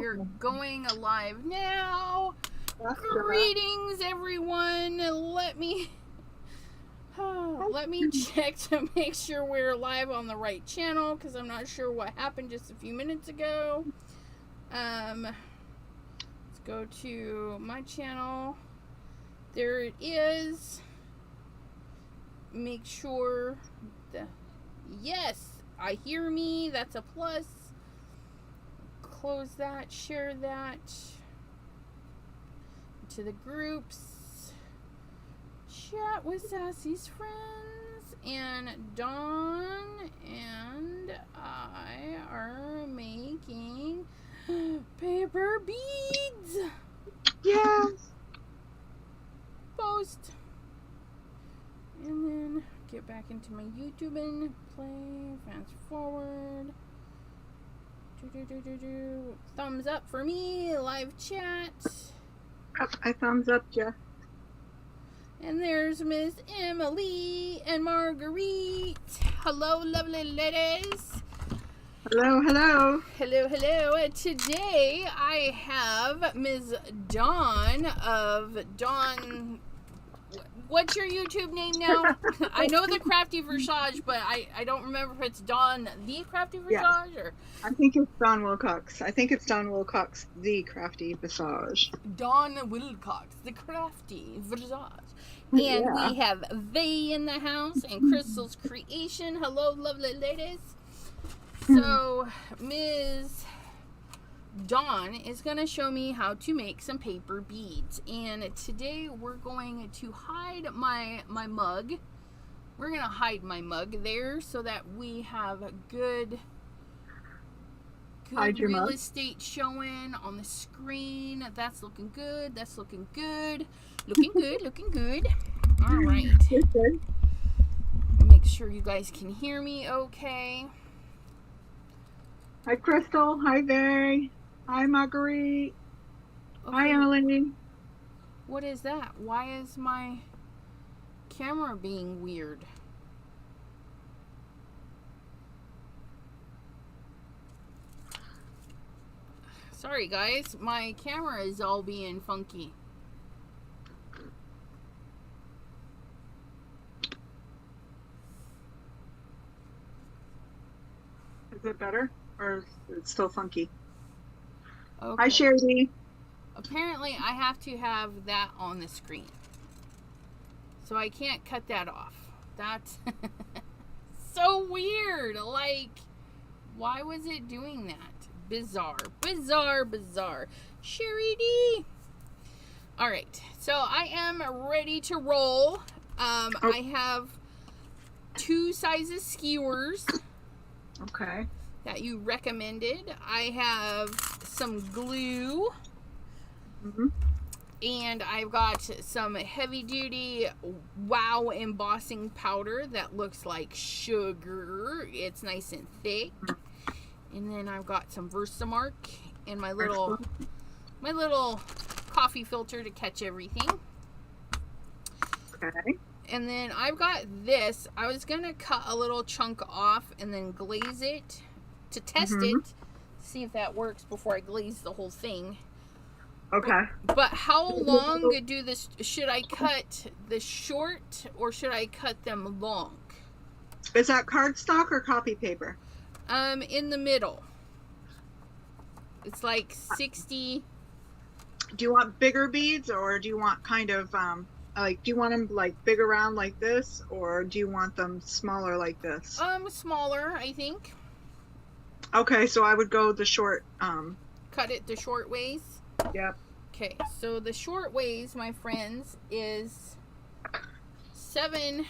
we're going live now. Greetings, everyone. Let me check to make sure we're live on the right channel, because I'm not sure what happened just a few minutes ago. Let's go to my channel. There it is. Make sure the yes, I hear me. That's a plus. Close that, share that to the groups. Chat with Sassy's friends, and Dawn and I are making paper beads. Yes. Post. And then get back into my YouTube and play, fast forward. Thumbs up for me, live chat. I thumbs up, Jeff. And there's Miss Emily and Marguerite. Hello, lovely ladies. Hello, hello. Hello, hello. And today I have Ms. Dawn of Dawn. What's your YouTube name now? I know the Crafty Versage, but I don't remember if it's Dawn the Crafty Versage or. I think it's Dawn Wilcox. I think it's Dawn Wilcox, the Crafty Versage. Dawn Wilcox, the Crafty Versage. And we have Vay in the house and Crystal's Creation. Hello, lovely ladies. So, Ms. Dawn is going to show me how to make some paper beads. And today we're going to hide my mug. We're going to hide my mug there so that we have a good real estate showing on the screen. That's looking good. That's looking good. Looking good. Looking good. All right. Good. Make sure you guys can hear me okay. Hi, Crystal. Hi, Vay. Hi, Marguerite. Okay. Hi, Emily. What is that? Why is my camera being weird? Sorry, guys. My camera is all being funky. Is it better? Or is it still funky? Okay. Hi, Sherry. Apparently, I have to have that on the screen. So I can't cut that off. That's so weird. Like, why was it doing that? Bizarre. Bizarre, bizarre. Sherry D. Alright, so I am ready to roll. I have 2 sizes skewers. Okay. That you recommended. I have some glue. Mm-hmm. And I've got some heavy duty wow embossing powder that looks like sugar. It's nice and thick. And then I've got some Versamark and my little coffee filter to catch everything. Okay. And then I've got this. I was going to cut a little chunk off and then glaze it to test it, see if that works before I glaze the whole thing. Okay. But how long should I cut the short or should I cut them long? Is that cardstock or copy paper? In the middle. It's like 60. Do you want bigger beads, or do you want kind of do you want them like big around like this, or do you want them smaller like this? Smaller, I think. Okay, so I would go the short. Cut it the short ways. Yep. Okay, so the short ways, my friends, is 7.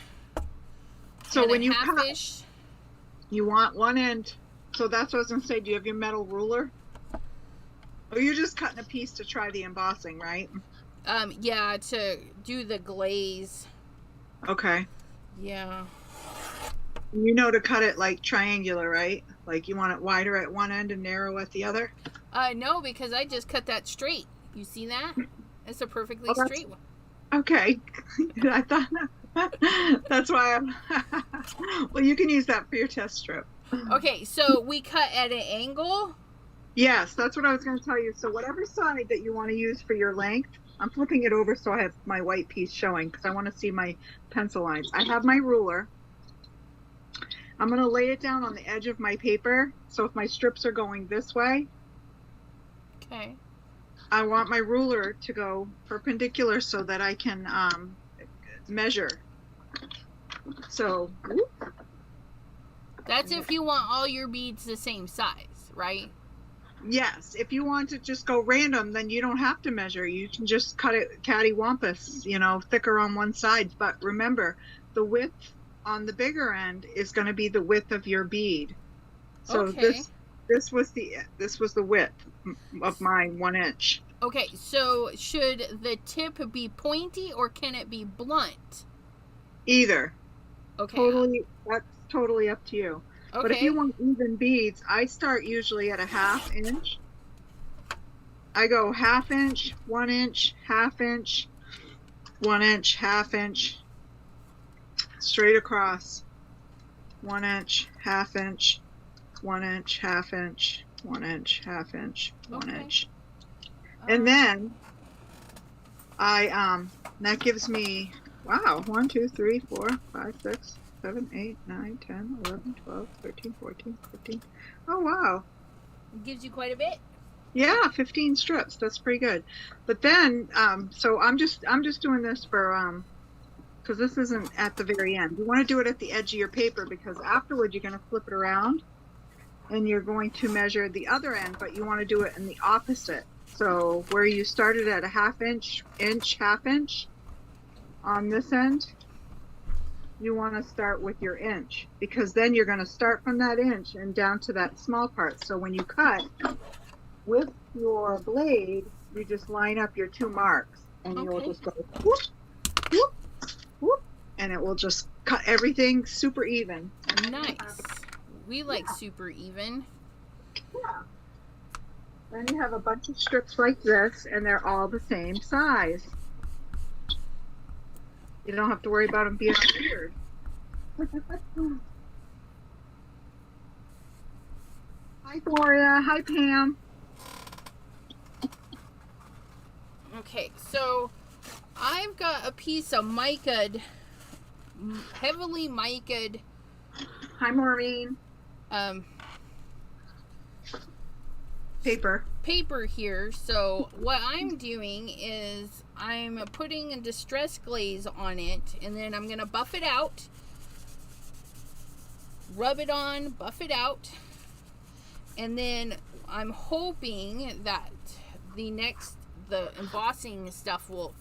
So when you half-ish. cut, you want one end. So that's what I was gonna say. Do you have your metal ruler? Or you're just cutting a piece to try the embossing, right? Yeah, to do the glaze. Okay. Yeah. You know to cut it like triangular, right? Like you want it wider at one end and narrow at the other? No, because I just cut that straight. You see that? It's a perfectly straight one. Okay. I thought that's why I'm well, you can use that for your test strip. Okay, so we cut at an angle. Yes, that's what I was going to tell you. So whatever side that you want to use for your length, I'm flipping it over so I have my white piece showing because I want to see my pencil lines. I have my ruler. I'm going to lay it down on the edge of my paper. So if my strips are going this way, Okay. I want my ruler to go perpendicular so that I can measure. So That's if you want all your beads the same size, right? yes, if you want to just go random, then you don't have to measure. You can just cut it cattywampus, thicker on one side. But remember, the width on the bigger end is going to be the width of your bead. So Okay. this was the width of my 1 inch. Okay, so should the tip be pointy or can it be blunt? Either. Okay. That's totally up to you. Okay. But if you want even beads, I start usually at a 1/2 inch. I go 1/2 inch, 1 inch, 1/2 inch, 1 inch, 1/2 inch, straight across. 1 inch, 1/2 inch, 1 inch, 1/2 inch, 1 inch, 1/2 inch, 1 inch. And then that gives me, wow, 1, 2, 3, 4, 5, 6, 7, 8, 9, 10, 11, 12, 13, 14, 15. Oh, wow. It gives you quite a bit. Yeah, 15 strips. That's pretty good. But then, so I'm just doing this for, because this isn't at the very end. You want to do it at the edge of your paper because afterward you're going to flip it around and you're going to measure the other end, but you want to do it in the opposite. So where you started at a 1/2 inch, 1/2 inch on this end, you want to start with your inch because then you're going to start from that inch and down to that small part. So when you cut with your blade, you just line up your 2 marks and you'll just go whoop, whoop, whoop, and it will just cut everything super even. Nice. We like super even. Yeah. Then you have a bunch of strips like this and they're all the same size. You don't have to worry about them being weird. Hi, Gloria. Hi, Pam. Okay, so I've got a piece of mica'd, heavily mica'd. Hi, Maureen. Paper here. So what I'm doing is I'm putting a distress glaze on it and then I'm gonna buff it out, rub it on, buff it out, and then I'm hoping that the embossing stuff will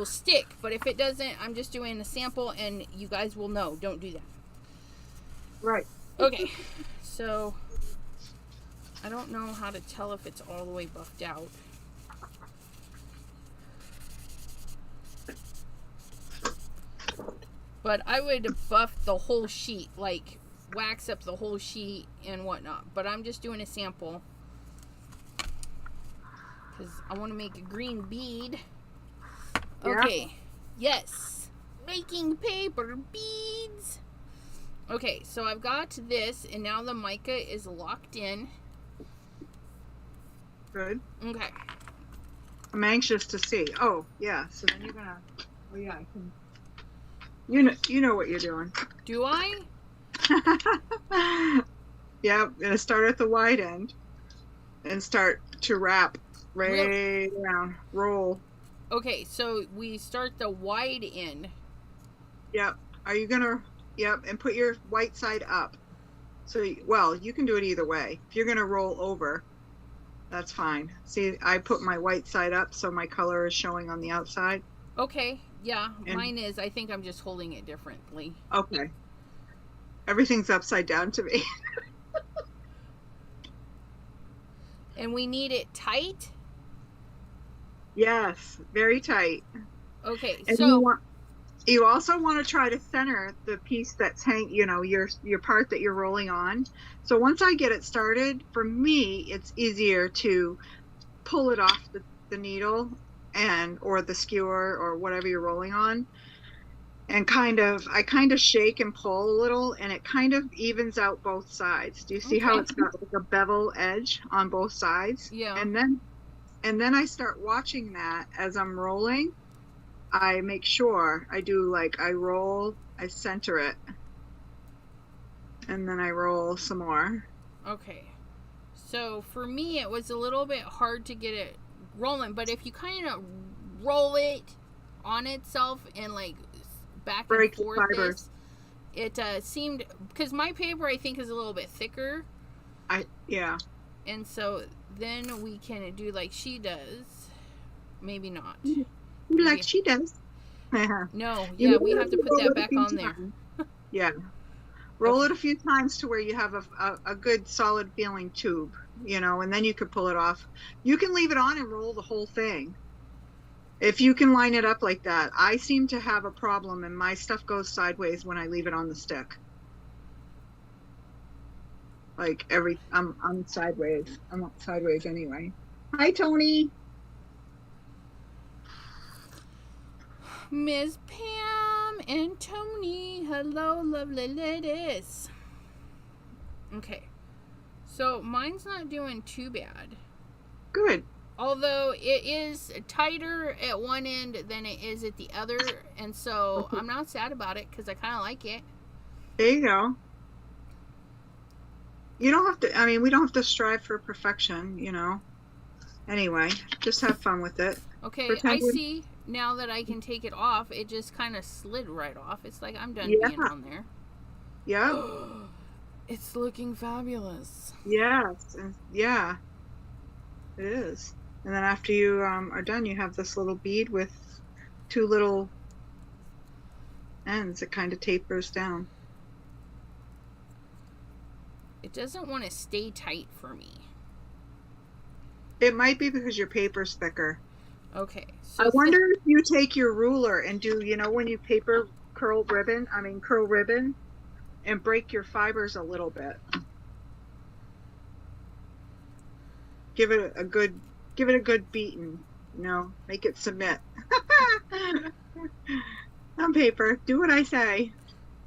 stick, but if it doesn't, I'm just doing a sample and you guys will know. Don't do that. Right. Okay, so I don't know how to tell if it's all the way buffed out. But I would buff the whole sheet, like wax up the whole sheet and whatnot. But I'm just doing a sample because I want to make a green bead. Okay, yes, making paper beads. Okay, so I've got this, and now the mica is locked in. Good. Okay. I'm anxious to see. Oh, yeah. So then you're gonna. Oh, yeah. I can. You know what you're doing. Do I? Yeah, I'm gonna start at the wide end and start to wrap right around. Roll. Okay, so we start the wide end. Yep. Are you gonna? Yep. And put your white side up. So, well, you can do it either way. If you're gonna roll over, that's fine. See, I put my white side up so my color is showing on the outside. Okay, yeah, mine is. I think I'm just holding it differently. Okay. Everything's upside down to me. And we need it tight? Yes, very tight. Okay, and so you also want to try to center the piece that's your part that you're rolling on. So once I get it started, for me, it's easier to pull it off the needle or the skewer or whatever you're rolling on and I kind of shake and pull a little, and it kind of evens out both sides. Do you see how Okay. it's got like a bevel edge on both sides? Yeah. And then I start watching that as I'm rolling. I make sure I do like I roll, I center it, and then I roll some more. Okay. So for me, it was a little bit hard to get it rolling, but if you kind of roll it on itself and like back and Break the forth, fibers. it seemed, because my paper I think is a little bit thicker, Yeah. and so then we can do like she does. Maybe not. Like she does. No, yeah, we have to put that back on there. Yeah. Roll it a few times to where you have a good solid feeling tube, you know, and then you could pull it off. You can leave it on and roll the whole thing. If you can line it up like that. I seem to have a problem and my stuff goes sideways when I leave it on the stick. Like I'm sideways. I'm sideways anyway. Hi, Tony. Miss Pam and Tony, hello, lovely ladies. Okay, so mine's not doing too bad. Good. Although it is tighter at one end than it is at the other, and so I'm not sad about it because I kind of like it. There you go. You don't have to, I mean, we don't have to strive for perfection, you know. Anyway, just have fun with it. Okay, I see now that I can take it off. It just kind of slid right off. It's like I'm done being on there. Yeah. It's looking fabulous. Yes. Yeah, it is. And then after you are done, you have this little bead with two little ends. It kind of tapers down. It doesn't want to stay tight for me. It might be because your paper's thicker. Okay. So I wonder if you take your ruler and do, you know, when you curl ribbon, and break your fibers a little bit. Give it a good beating, you know, make it submit. On paper, do what I say.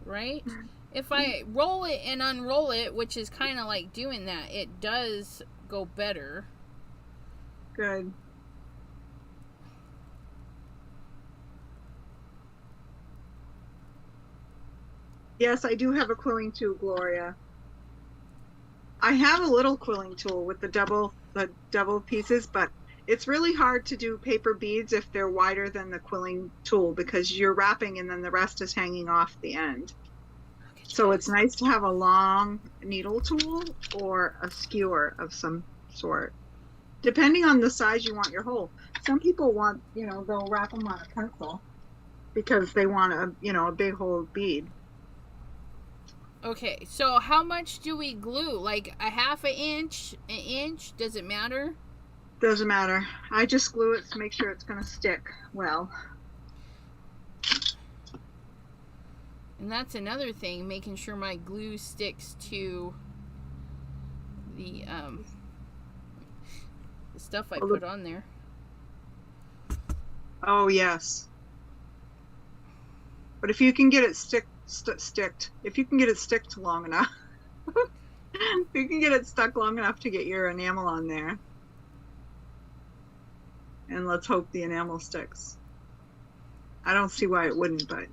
Right? If I roll it and unroll it, which is kind of like doing that, it does go better. Good. Yes, I do have a quilling tool, Gloria. I have a little quilling tool with the double pieces, but it's really hard to do paper beads if they're wider than the quilling tool because you're wrapping and then the rest is hanging off the end. So it's nice to have a long needle tool or a skewer of some sort, depending on the size you want your hole. Some people want, you know, they'll wrap them on a pencil because they want a big hole bead. Okay, so how much do we glue? Like a half an inch? Does it matter? Doesn't matter. I just glue it to make sure it's going to stick well. And that's another thing, making sure my glue sticks to the stuff I put on there. Oh, yes. But if you can get it if you can get it sticked long enough, if you can get it stuck long enough to get your enamel on there, and let's hope the enamel sticks. I don't see why it wouldn't, but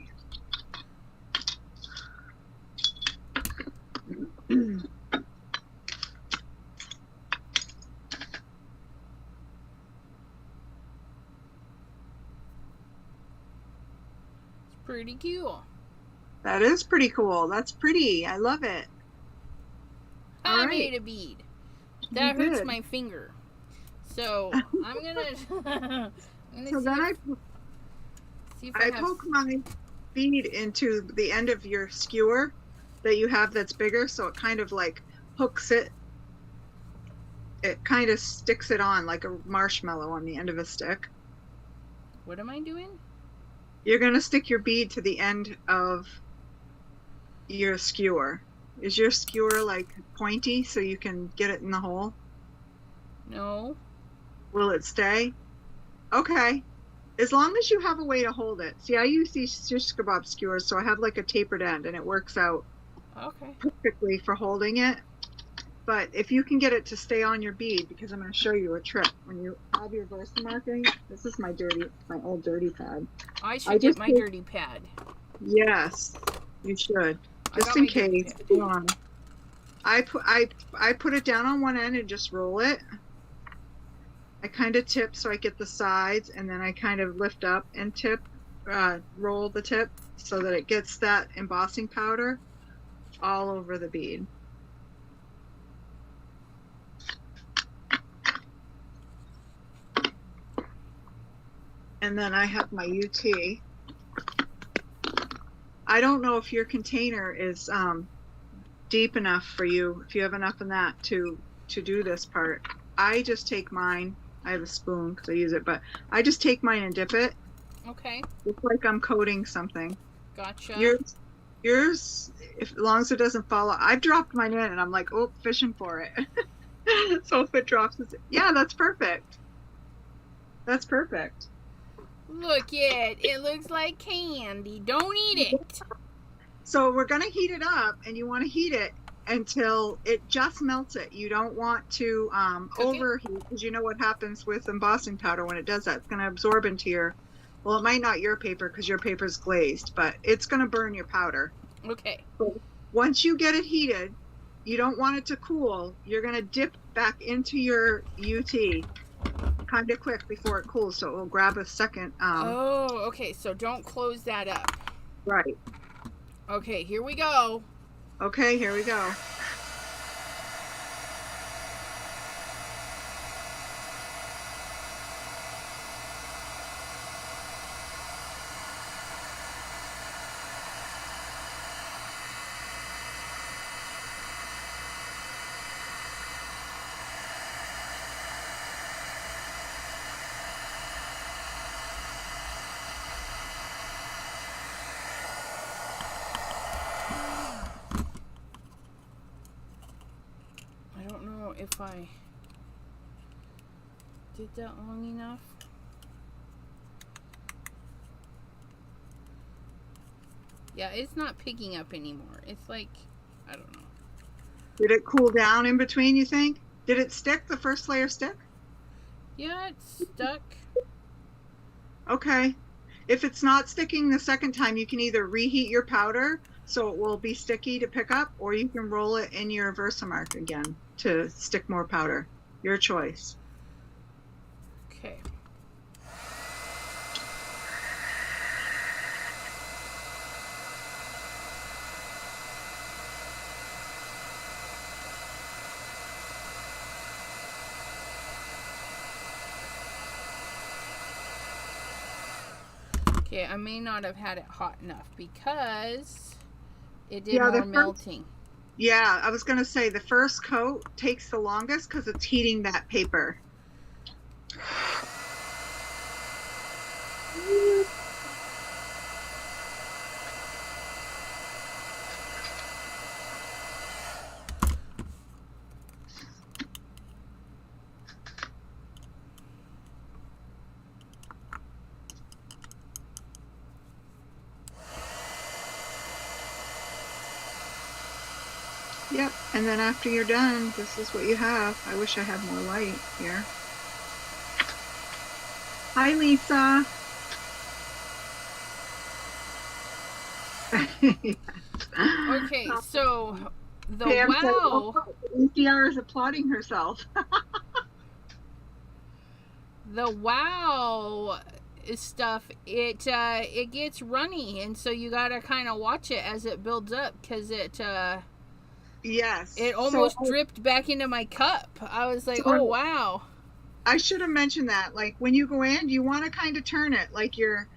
it's pretty cool. That is pretty cool. That's pretty. I love it. I made a bead. That hurts my finger. So I'm gonna. So then I poke my bead into the end of your skewer that you have that's bigger, so it kind of like hooks it. It kind of sticks it on like a marshmallow on the end of a stick. What am I doing? You're gonna stick your bead to the end of your skewer. Is your skewer like pointy so you can get it in the hole? No. Will it stay? Okay. As long as you have a way to hold it. See, I use these shish kebab skewers, so I have like a tapered end, and it works out Okay. perfectly for holding it. But if you can get it to stay on your bead, because I'm going to show you a trick. When you have your Versamarking, this is my old dirty pad. I should get my dirty pad. Yes, you should. Just in case. I put it down on one end and just roll it. I kind of tip so I get the sides, and then I kind of lift up and roll the tip so that it gets that embossing powder all over the bead. And then I have my UT. I don't know if your container is deep enough for you, if you have enough in that to do this part. I just take mine. I have a spoon because I use it, but I just take mine and dip it. Okay. It's like I'm coating something. Gotcha. Yours, as long as it doesn't fall out. I've dropped mine in and I'm like, oh, fishing for it. So if it drops, yeah, that's perfect. That's perfect. Look it. It looks like candy. Don't eat it. So we're going to heat it up, and you want to heat it until it just melts it. You don't want to overheat, because you know what happens with embossing powder when it does that. It's going to absorb into well, it might not your paper because your paper's glazed, but it's going to burn your powder. Okay. So once you get it heated, you don't want it to cool. You're going to dip back into your UT kind of quick before it cools, so it will grab a second. Oh, okay. So don't close that up. Right. Okay, here we go. Okay, here we go. If I did that long enough. Yeah, it's not picking up anymore. It's like, I don't know. Did it cool down in between, you think? Did it stick? The first layer stick? Yeah, it's stuck. Okay. If it's not sticking the second time, you can either reheat your powder so it will be sticky to pick up, or you can roll it in your Versamark again to stick more powder. Your choice. Okay. Okay, I may not have had it hot enough because it did more melting. Yeah, I was going to say the first coat takes the longest because it's heating that paper. Yep, and then after you're done, this is what you have. I wish I had more light here. Hi, Lisa. Okay, so the Pam wow. Said, oh, ECR is applauding herself. The wow stuff, it gets runny, and so you gotta kind of watch it as it builds up, because yes, it almost dripped back into my cup. I was like, oh wow. I should have mentioned that. Like when you go in, you want to kind of turn it like you're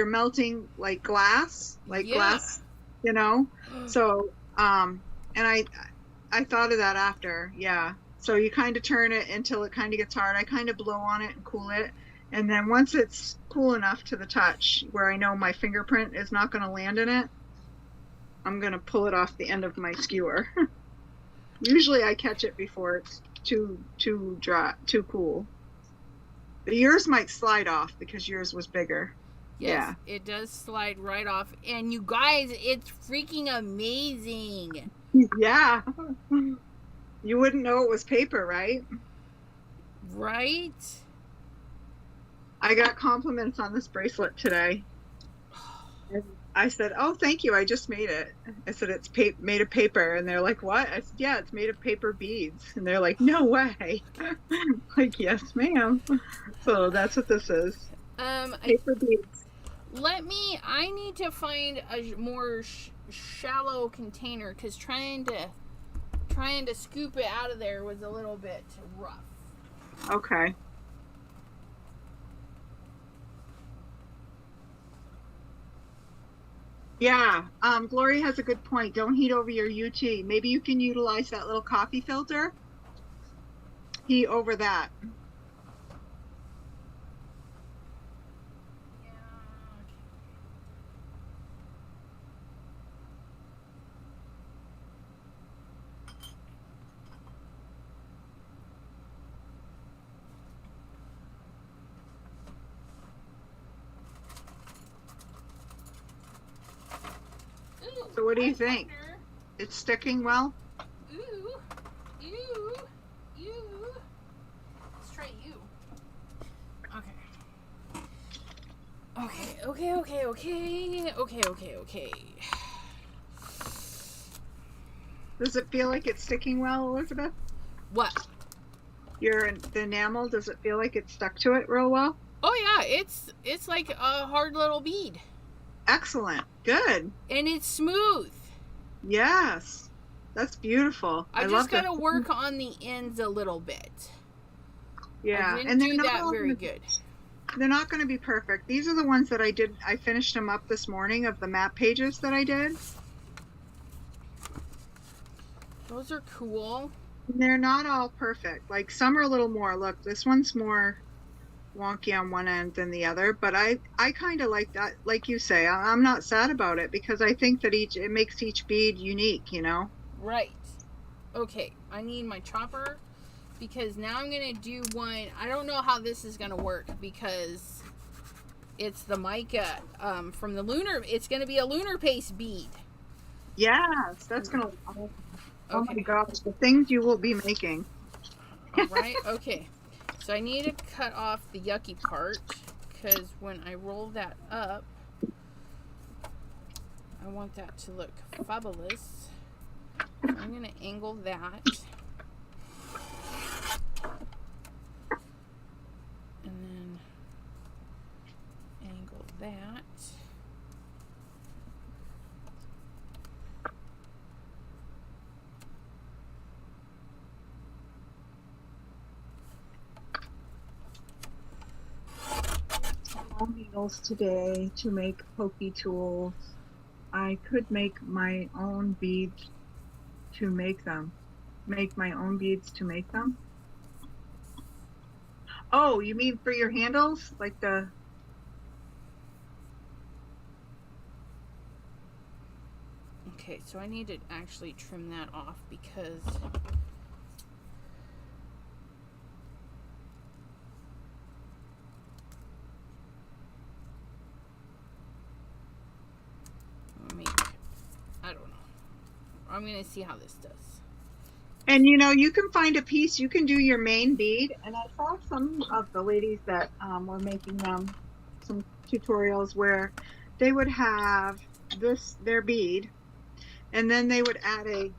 melting like glass, glass, you know. So and I thought of that after. Yeah. So you kind of turn it until it kind of gets hard. I kind of blow on it and cool it. And then once it's cool enough to the touch where I know my fingerprint is not going to land in it, I'm going to pull it off the end of my skewer. Usually I catch it before it's too dry, too cool. Yours might slide off because yours was bigger. Yes, it does slide right off. And you guys, it's freaking amazing. Yeah. You wouldn't know it was paper, right? Right? I got compliments on this bracelet today. I said, "Oh, thank you. I just made it." I said, "It's made of paper." And they're like, "What?" I said, "Yeah, it's made of paper beads." And they're like, "No way." Like, "Yes, ma'am." So that's what this is. Paper beads. I need to find a more shallow container because trying to scoop it out of there was a little bit rough. Okay. Yeah, Gloria has a good point. Don't heat over your UT. Maybe you can utilize that little coffee filter. Heat over that. So what do you think? It's sticking well? Ooh. Let's try you. Okay. Does it feel like it's sticking well, Elizabeth? What? The enamel, does it feel like it's stuck to it real well? Oh yeah, it's like a hard little bead. Excellent. Good. And it's smooth. Yes. That's beautiful. I just gotta work on the ends a little bit. Yeah. I didn't do that very good. They're not going to be perfect. These are the ones that I did. I finished them up this morning of the map pages that I did. Those are cool. They're not all perfect. Like some are a little more. Look, this one's more wonky on one end than the other, but I kind of like that. Like you say, I'm not sad about it because I think that it makes each bead unique, you know? Right. Okay, I need my chopper because now I'm going to do one. I don't know how this is going to work because it's the mica from the lunar. It's going to be a lunar paste bead. Yes, that's going to... Oh my gosh, the things you will be making. All right, okay. So I need to cut off the yucky part because when I roll that up, I want that to look fabulous. So I'm going to angle that. And then angle that. Needles today to make pokey tools. I could make my own beads to make them. Make my own beads to make them. Oh, you mean for your handles? Like the... Okay, so I need to actually trim that off because I don't know. I'm going to see how this does. And you know, you can find a piece, you can do your main bead. And I saw some of the ladies that were making them some tutorials where they would have their bead, and then they would add a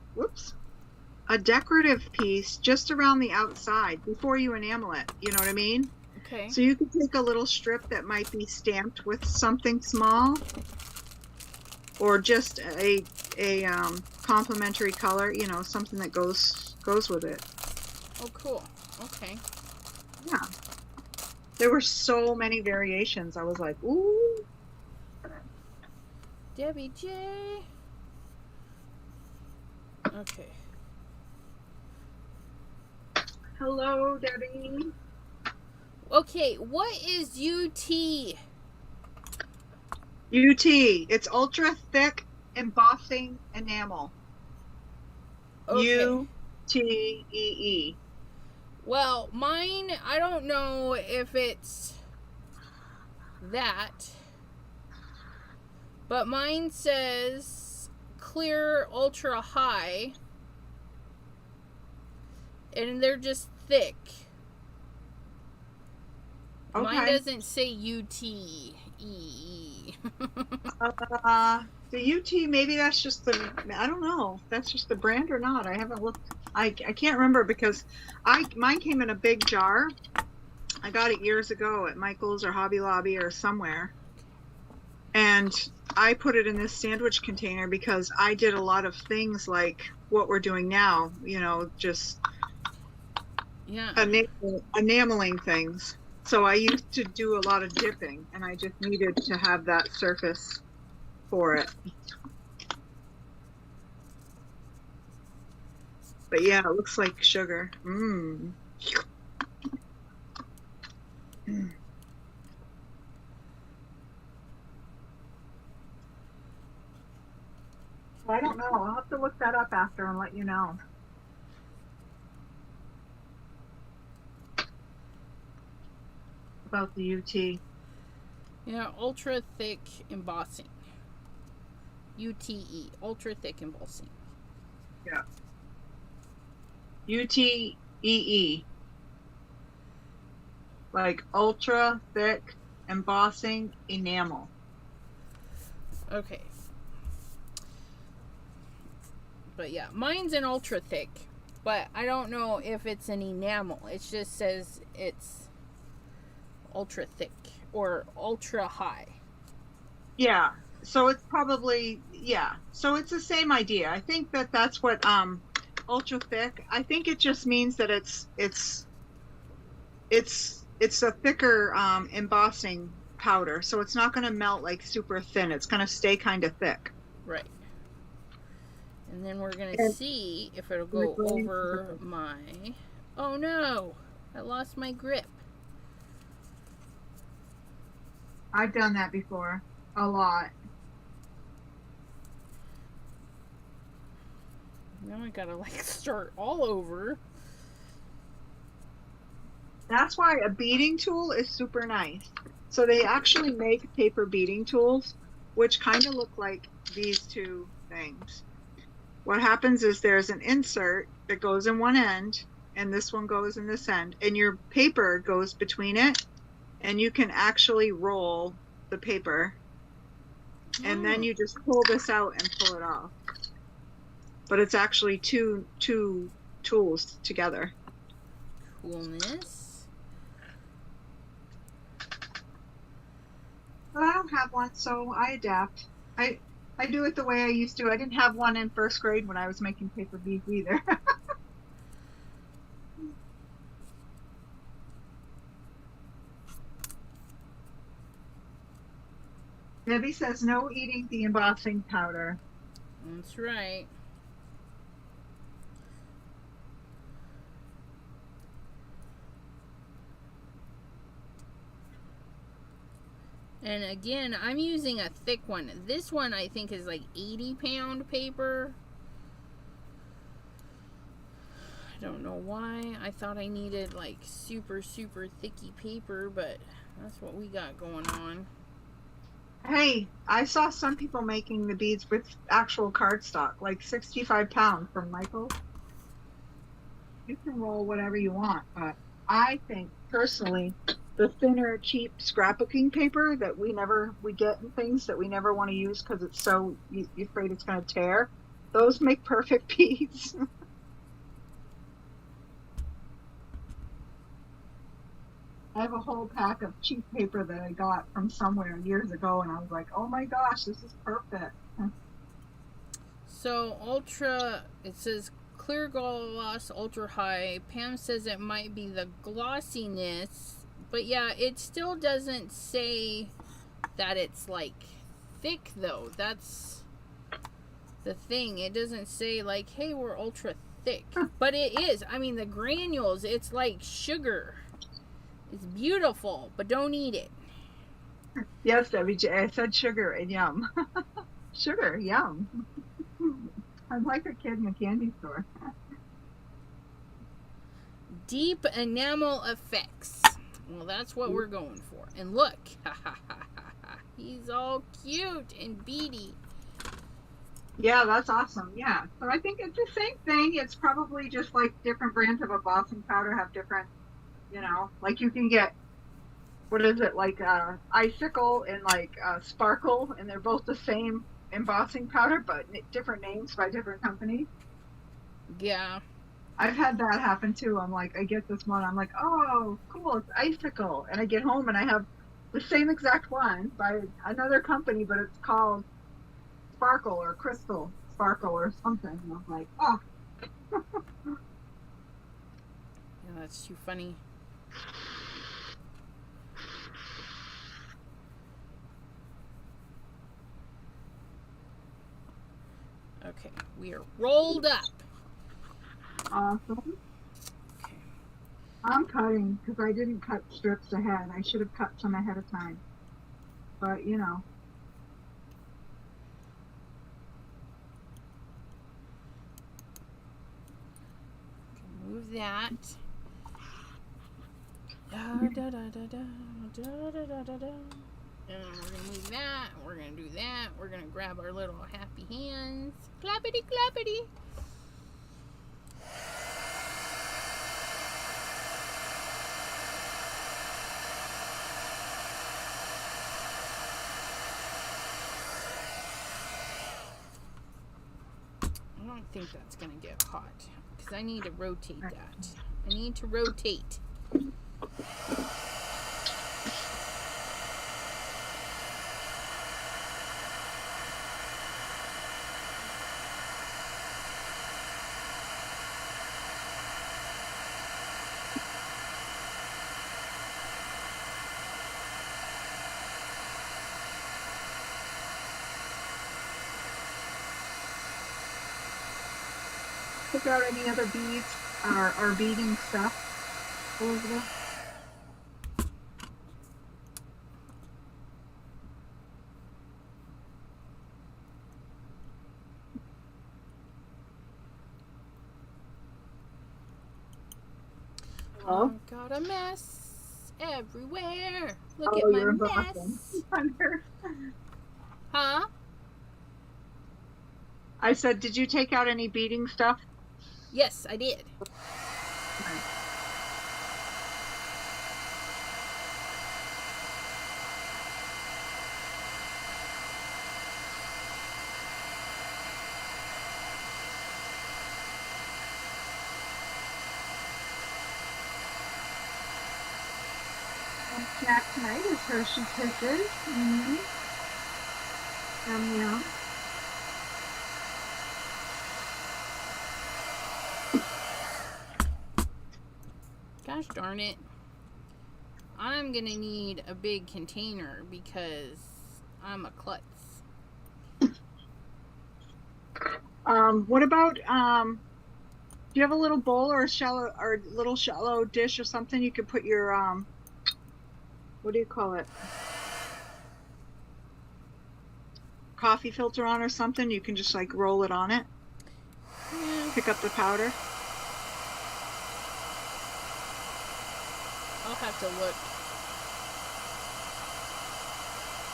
decorative piece just around the outside before you enamel it. You know what I mean? Okay. So you could take a little strip that might be stamped with something small, or just a complementary color, you know, something that goes with it. Oh, cool. Okay. Yeah. There were so many variations. I was like, ooh. Debbie J. Okay. Hello, Debbie. Okay, what is UT? UT. It's ultra thick embossing enamel. Okay. UTEE. Well, mine, I don't know if it's that, but mine says clear ultra high, and they're just thick. Okay. Mine doesn't say UTE. The UT, maybe that's just the, I don't know if that's just the brand or not. I haven't looked. I can't remember because mine came in a big jar. I got it years ago at Michael's or Hobby Lobby or somewhere. And I put it in this sandwich container because I did a lot of things like what we're doing now, you know, just enameling things. So I used to do a lot of dipping, and I just needed to have that surface for it. But yeah, it looks like sugar. I don't know. I'll have to look that up after and let you know. About the UT. Yeah, ultra thick embossing. UTE, ultra thick embossing. Yeah. UTEE. Like ultra thick embossing enamel. Okay. But yeah, mine's an ultra thick, but I don't know if it's an enamel. It just says it's ultra thick or ultra high. Yeah. So it's probably, yeah. So it's the same idea. I think that that's what ultra thick. I think it just means that it's a thicker embossing powder. So it's not going to melt like super thin. It's going to stay kind of thick. Right. And then we're going to see if it'll go over my... Oh no! I lost my grip. I've done that before. A lot. Now I gotta like start all over. That's why a beading tool is super nice. So they actually make paper beading tools, which kind of look like these two things. What happens is there's an insert that goes in one end, and this one goes in this end, and your paper goes between it, and you can actually roll the paper, and then you just pull this out and pull it off. But it's actually two tools together. Coolness. But I don't have one, so I adapt. I do it the way I used to. I didn't have one in first grade when I was making paper beads either. Debbie says no eating the embossing powder. That's right. And again, I'm using a thick one. This one I think is like 80-pound paper. I don't know why. I thought I needed like super thicky paper, but that's what we got going on. Hey, I saw some people making the beads with actual cardstock, like 65 pounds from Michael. You can roll whatever you want, but I think personally, the thinner, cheap scrapbooking paper that we get in things that we never want to use because it's so you're afraid it's going to tear, those make perfect beads. I have a whole pack of cheap paper that I got from somewhere years ago, and I was like, oh my gosh, this is perfect. So ultra, it says clear gloss, ultra high. Pam says it might be the glossiness, but yeah, it still doesn't say that it's like thick though. That's the thing. It doesn't say like, hey, we're ultra thick, but it is. I mean, the granules, it's like sugar. It's beautiful, but don't eat it. Yes, WJ, I said sugar and yum. Sugar, yum. I'm like a kid in a candy store. Deep enamel effects. Well, that's what we're going for. And look, he's all cute and beady. Yeah, that's awesome. Yeah. So I think it's the same thing. It's probably just like different brands of embossing powder have different, like you can get, what is it, like icicle and like sparkle, and they're both the same embossing powder, but different names by different companies. Yeah. I've had that happen too. I'm like, I get this one. I'm like, oh, cool, it's icicle. And I get home and I have the same exact one by another company, but it's called Sparkle or Crystal Sparkle or something. And I'm like, oh. Yeah, that's too funny. Okay, we are rolled up. Awesome. Okay. I'm cutting because I didn't cut strips ahead. I should have cut some ahead of time. But, Move that. Da, da, da, da, da, da, da, da, da, da. And we're going to move that. We're going to do that. We're going to grab our little happy hands. Clappity, clappity. I don't think that's going to get hot because I need to rotate that. I need to rotate. pick out any other beads or beading stuff, Elizabeth? Hello? I've got a mess everywhere. Look Oh, at my you're mess. embossing. Huh? I said, did you take out any beading stuff? Yes, I did. Right. Snack tonight is Hershey Kisses. Mm-hmm. Yum yum. Gosh darn it. I'm gonna need a big container because I'm a klutz. What about do you have a little bowl or a little shallow dish or something you could put your what do you call it? Coffee filter on or something? You can just like roll it on it. Yeah. Pick up the powder. I'll have to look.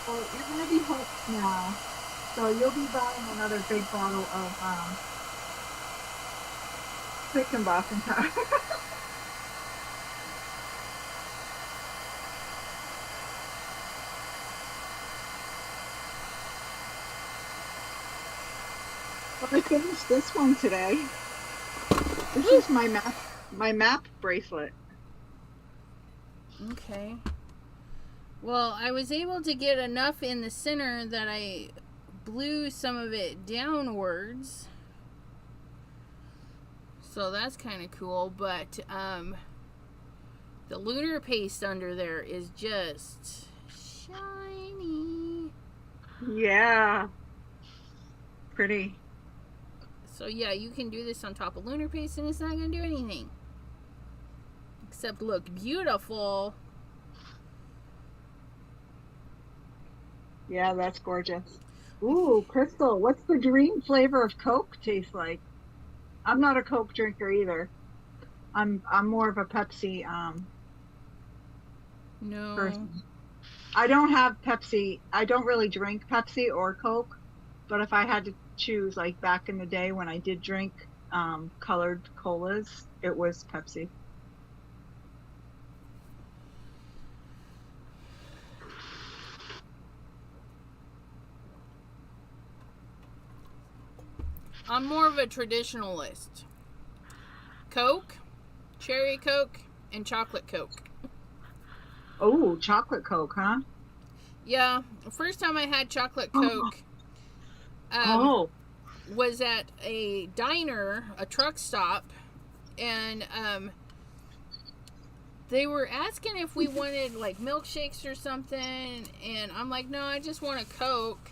Well, you're gonna be hooked now, so you'll be buying another big bottle of thick embossing powder. Well, I finished this one today. This is my map bracelet. Okay. Well, I was able to get enough in the center that I blew some of it downwards. So that's kind of cool, but the lunar paste under there is just shiny. Yeah. Pretty. So yeah, you can do this on top of lunar paste and it's not going to do anything. Except look beautiful. Yeah, that's gorgeous. Ooh, Crystal, what's the dream flavor of Coke taste like? I'm not a Coke drinker either. I'm more of a Pepsi No. person. I don't have Pepsi. I don't really drink Pepsi or Coke, but if I had to choose, like back in the day when I did drink colored colas, it was Pepsi. I'm more of a traditionalist. Coke, cherry Coke, and chocolate Coke. Oh, chocolate Coke, huh? Yeah, the first time I had chocolate Oh, Coke oh. was at a diner, a truck stop, and they were asking if we wanted like milkshakes or something, and I'm like, no, I just want a Coke.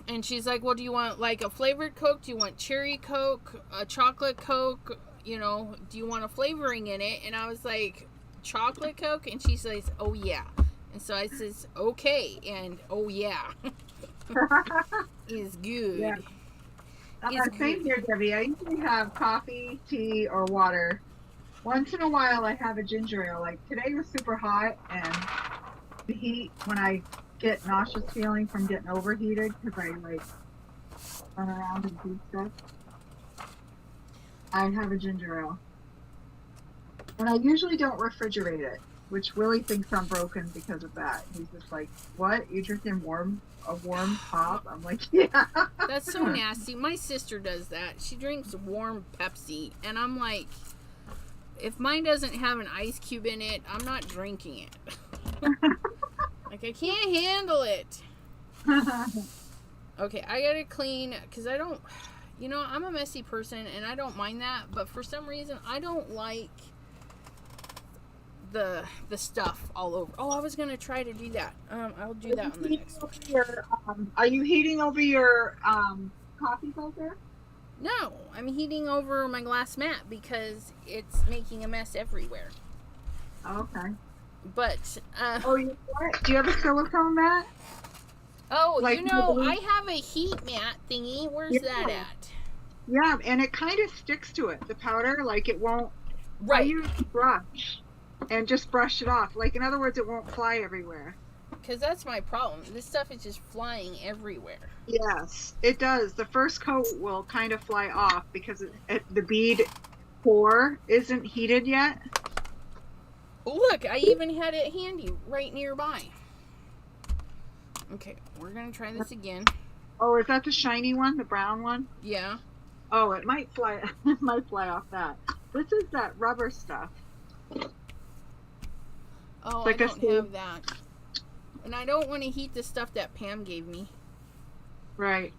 And she's like, well, do you want like a flavored Coke? Do you want cherry Coke? A chocolate Coke? You know, do you want a flavoring in it? And I was like, chocolate Coke? And she says, oh, yeah. And so I says, okay. And oh, yeah. Is good. Yeah. Is Same good. here, Debbie. I usually have coffee, tea, or water. Once in a while, I have a ginger ale. Like today was super hot, and the heat, when I get nauseous feeling from getting overheated because I like run around and do stuff, I have a ginger ale. And I usually don't refrigerate it, which Willie thinks I'm broken because of that. He's just like, "What? You drinking a warm pop?" I'm like, "Yeah." That's so nasty. My sister does that. She drinks warm Pepsi. And I'm like, if mine doesn't have an ice cube in it, I'm not drinking it. Like, I can't handle it. Okay, I gotta clean, because I don't, you know, I'm a messy person, and I don't mind that, but for some reason, I don't like the stuff all over. Oh, I was gonna try to do that. I'll do that on the next one. Are you heating over your coffee filter? No, I'm heating over my glass mat because it's making a mess everywhere. Okay. But, Oh, do you have a silicone mat? oh, Like, you know, I have a heat mat thingy. Where's that at? Yeah, and it kind of sticks to it, the powder, like it won't. Right. I use a brush and just brush it off. Like, in other words, it won't fly everywhere. Because that's my problem. This stuff is just flying everywhere. Yes, it does. The first coat will kind of fly off because the bead core isn't heated yet. Look, I even had it handy right nearby. Okay, we're going to try this again. Oh, is that the shiny one, the brown one? Yeah. Oh, it might fly. It might fly off that. This is that rubber stuff. Oh, like I don't have that. And I don't want to heat the stuff that Pam gave me. Right.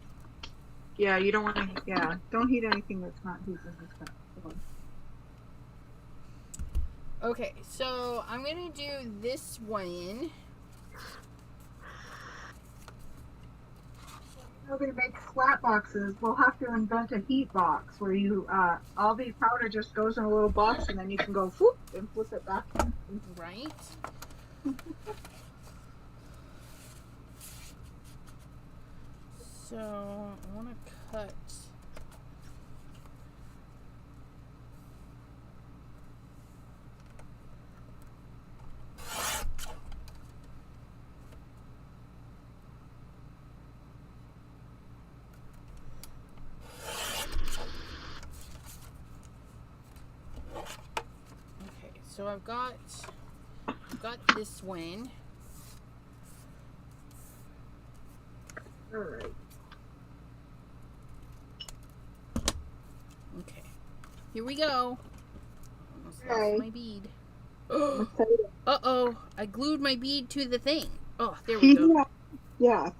Yeah, you don't want to. Yeah, don't heat anything that's not heated and stuff. Okay, so I'm going to do this one. We're going to make flat boxes. We'll have to invent a heat box where you all the powder just goes in a little box and then you can go whoop and flip it back. Right. So I want to cut. So I've got this one. All right. Okay. Here we go. Almost lost my bead. Uh-oh. I glued my bead to the thing. Oh, there we go. Yeah.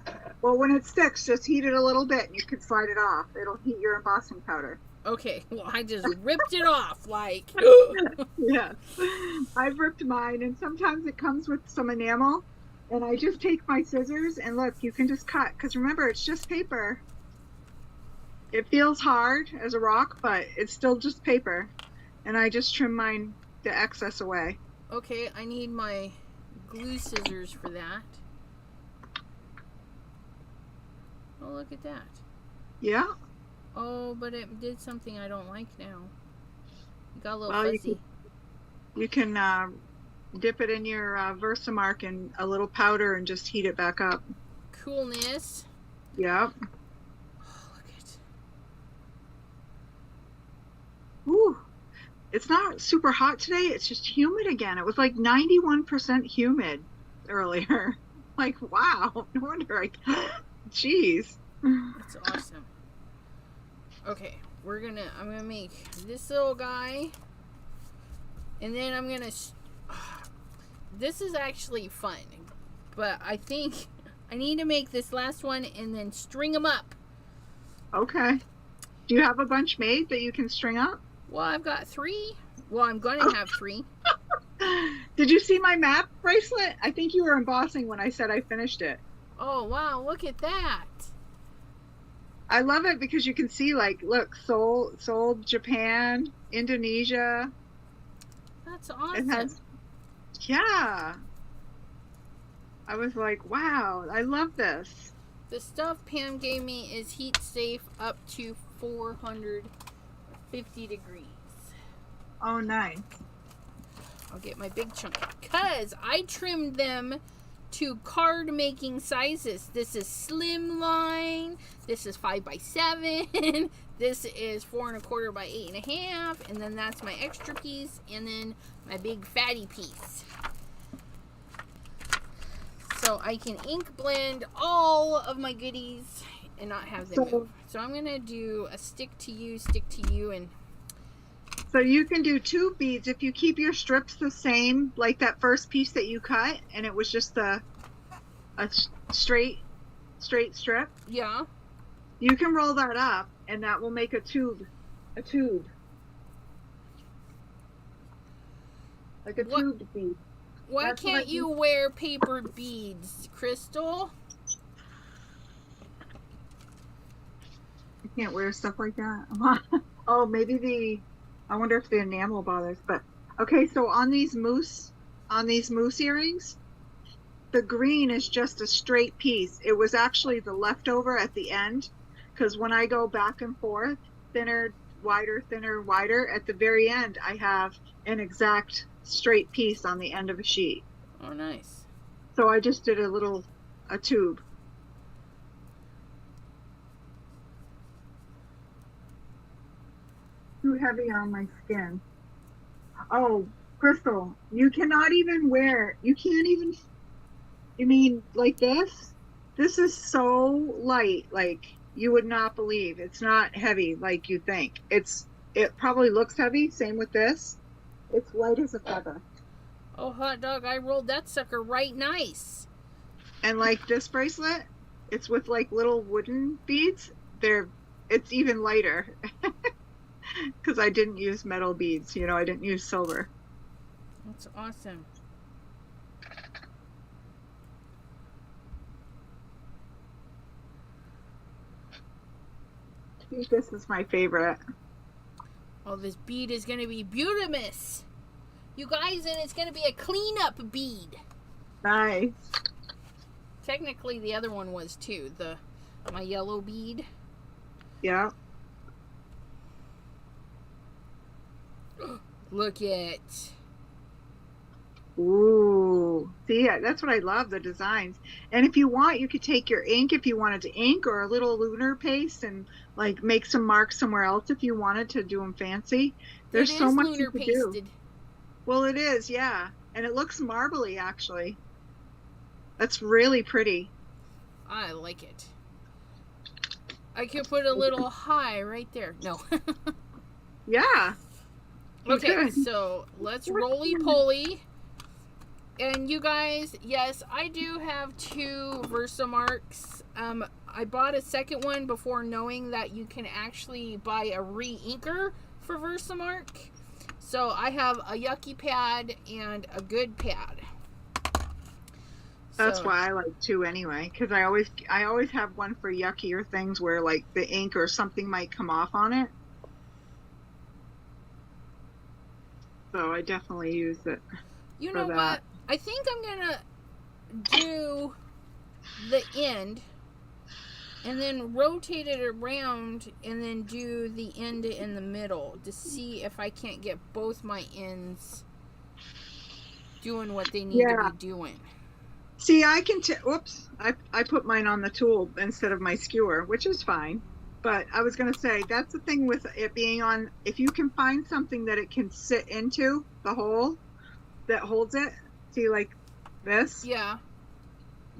Well, when it sticks, just heat it a little bit and you can slide it off. It'll heat your embossing powder. Okay, well, I just ripped it off, like. Yeah, I've ripped mine, and sometimes it comes with some enamel, and I just take my scissors, and look, you can just cut, because remember, it's just paper. It feels hard as a rock, but it's still just paper, and I just trim the excess away. Okay, I need my glue scissors for that. Oh, look at that. Yeah. Oh, but it did something I don't like now. You got a little Well, fuzzy. you can dip it in your Versamark in a little powder and just heat it back up. Coolness. Yep. Oh, look at. Ooh. It's not super hot today. It's just humid again. It was like 91% humid earlier. Like, wow. No wonder jeez. That's awesome. Okay, I'm gonna make this little guy. And then I'm gonna, this is actually fun. But I think I need to make this last one and then string them up. Okay. Do you have a bunch made that you can string up? Well, I've got 3. Well, I'm going to have 3. Did you see my map bracelet? I think you were embossing when I said I finished it. Oh, wow. Look at that. I love it because you can see, like, look, Seoul, Japan, Indonesia. That's awesome. It has, yeah. I was like, wow, I love this. The stuff Pam gave me is heat safe up to 450 degrees. Oh, nice. I'll get my big chunk because I trimmed them to card making sizes. This is slim line. This is 5x7. This is 4 1/4 by 8 1/2. And then that's my extra piece. And then my big fatty piece. So I can ink blend all of my goodies and not have them move. So I'm going to do a stick to you, and so you can do 2 beads if you keep your strips the same, like that first piece that you cut, and it was just a straight strip. Yeah. You can roll that up, and that will make a tube. Like a tube bead. Why can't you wear paper beads, Crystal? I can't wear stuff like that. Oh, maybe I wonder if the enamel bothers. But okay, so on these moose earrings, the green is just a straight piece. It was actually the leftover at the end, because when I go back and forth, thinner, wider, thinner, wider, at the very end, I have an exact straight piece on the end of a sheet. Oh, nice. So I just did a tube. Too heavy on my skin. Oh, Crystal, you can't even, you mean like this? This is so light, like you would not believe. It's not heavy like you think. It probably looks heavy, same with this. It's light as a feather. Oh, hot dog, I rolled that sucker right nice. And like this bracelet, it's with like little wooden beads. It's even lighter. Because I didn't use metal beads, I didn't use silver. That's awesome. I think this is my favorite. Oh, this bead is going to be beautimous. You guys, and it's going to be a cleanup bead. Nice. Technically, the other one was too. My yellow bead. Yeah. Look at. Ooh. See, that's what I love, the designs. And if you want, you could take your ink if you wanted to ink, or a little lunar paste, and like make some marks somewhere else if you wanted to do them fancy. There's so much you could do. Well, it is, yeah. And it looks marbly, actually. That's really pretty. I like it. I could put a little high right there. No. Yeah. Okay, so let's roly-poly. And you guys, yes, I do have 2 Versamarks. I bought a second one before knowing that you can actually buy a re-inker for Versamark. So I have a yucky pad and a good pad. That's why I like 2 anyway, because I always have one for yuckier things where like the ink or something might come off on it. So I definitely use it. You know what? I think I'm gonna do the end And then rotate it around and then do the end in the middle to see if I can't get both my ends doing what they need to be doing. See, I can whoops, I put mine on the tool instead of my skewer, which is fine. But I was going to say, that's the thing with it being on, if you can find something that it can sit into the hole that holds it, see, like this? Yeah.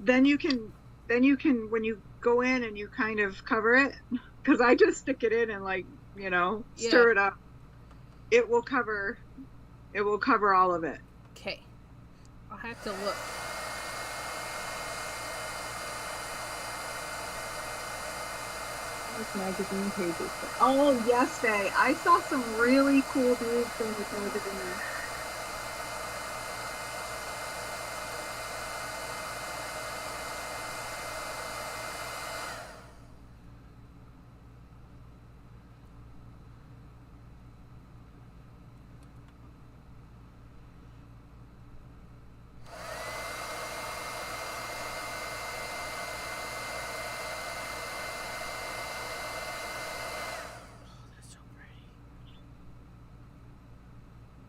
Then you can, when you go in and you kind of cover it, because I just stick it in and like, you know, stir it up. It will cover all of it. Okay. I'll have to look. Magazine pages. Oh, yes, Faye. I saw some really cool beads in the magazine.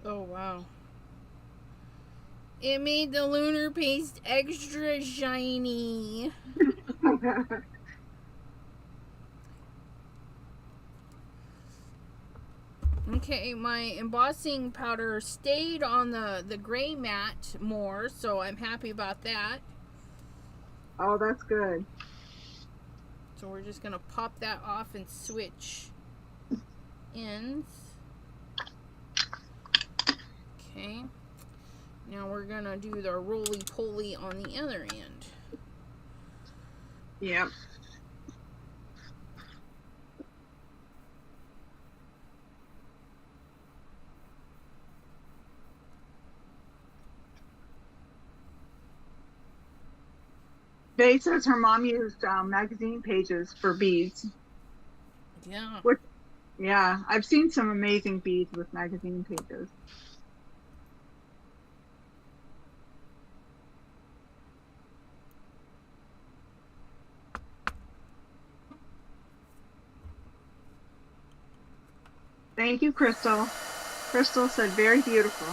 Oh, wow. It made the lunar paste extra shiny. Okay, my embossing powder stayed on the gray mat more, so I'm happy about that. Oh, that's good. So we're just going to pop that off and switch ends. Okay. Now we're going to do the roly-poly on the other end. Yep. Faye says her mom used magazine pages for beads. Yeah. Yeah, I've seen some amazing beads with magazine pages. Thank you, Crystal. Crystal said very beautiful.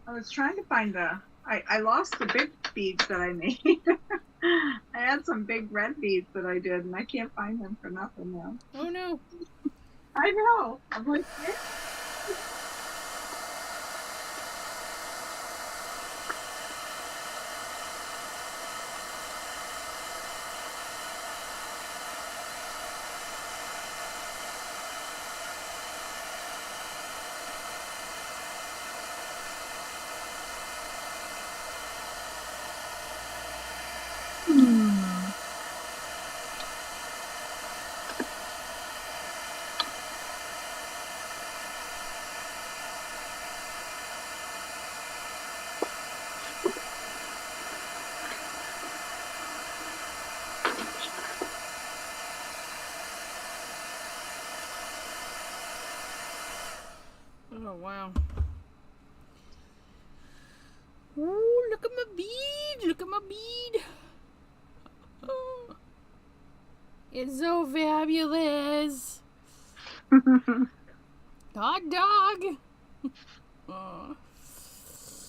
I was trying to find I lost the big beads that I made. I had some big red beads that I did, and I can't find them for nothing now. Oh, no. I know. I'm like, eh? Oh, wow. Ooh, look at my bead. Look at my bead. Oh, it's so fabulous. Dog. Oh.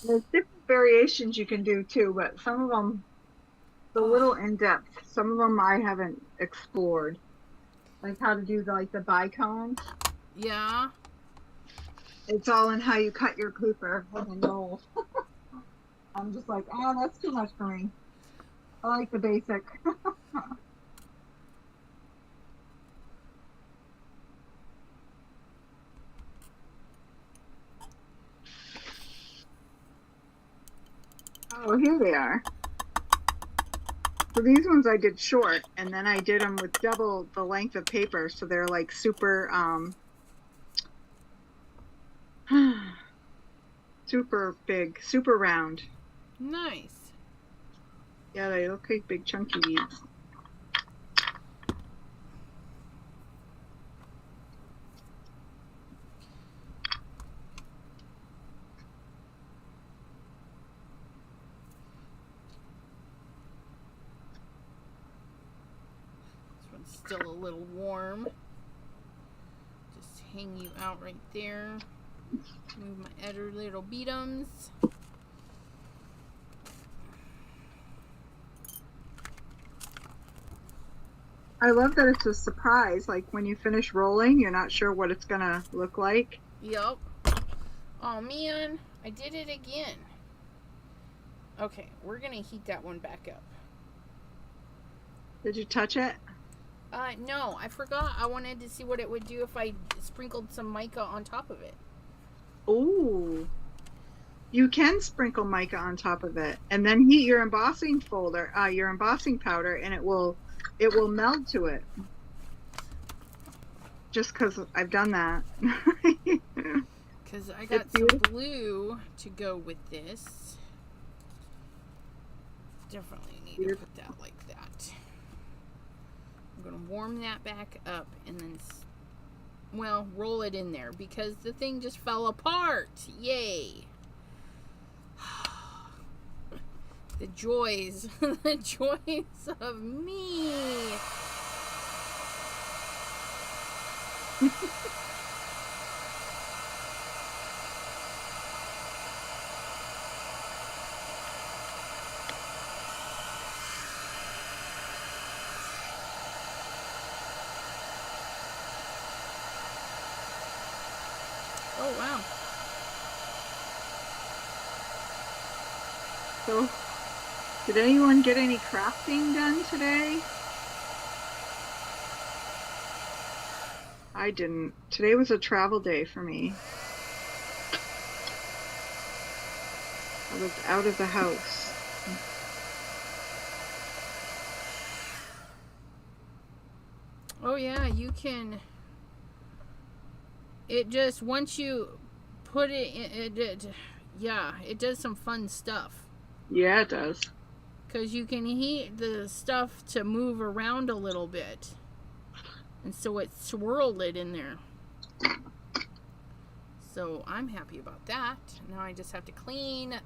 There's different variations you can do too, but some of them, a little in depth. Some of them I haven't explored, like how to do the bicone. Yeah. It's all in how you cut your paper with a roll. I'm just like, oh, that's too much for me. I like the basic. Oh, here they are. So these ones I did short, and then I did them with double the length of paper, so they're like super super big, super round. Nice. Yeah, they look like big chunky beads. This one's still a little warm. Just hang you out right there. Move my other little beadums. I love that it's a surprise. Like when you finish rolling, you're not sure what it's gonna look like. Yup. Oh man, I did it again. Okay, we're gonna heat that one back up. Did you touch it? No, I forgot. I wanted to see what it would do if I sprinkled some mica on top of it. Ooh. You can sprinkle mica on top of it and then heat your embossing your embossing powder, and it will meld to it. Just because I've done that. Because I got some blue to go with this. Definitely need to put that like that. I'm going to warm that back up and then, well, roll it in there because the thing just fell apart. Yay. The joys, the joys of me. Oh, wow. So, did anyone get any crafting done today? I didn't. Today was a travel day for me. I was out of the house. Oh yeah, you can. It just, once you put it in, yeah, it does some fun stuff. Yeah, it does. Because you can heat the stuff to move around a little bit. And so it swirled it in there. So I'm happy about that. Now I just have to clean.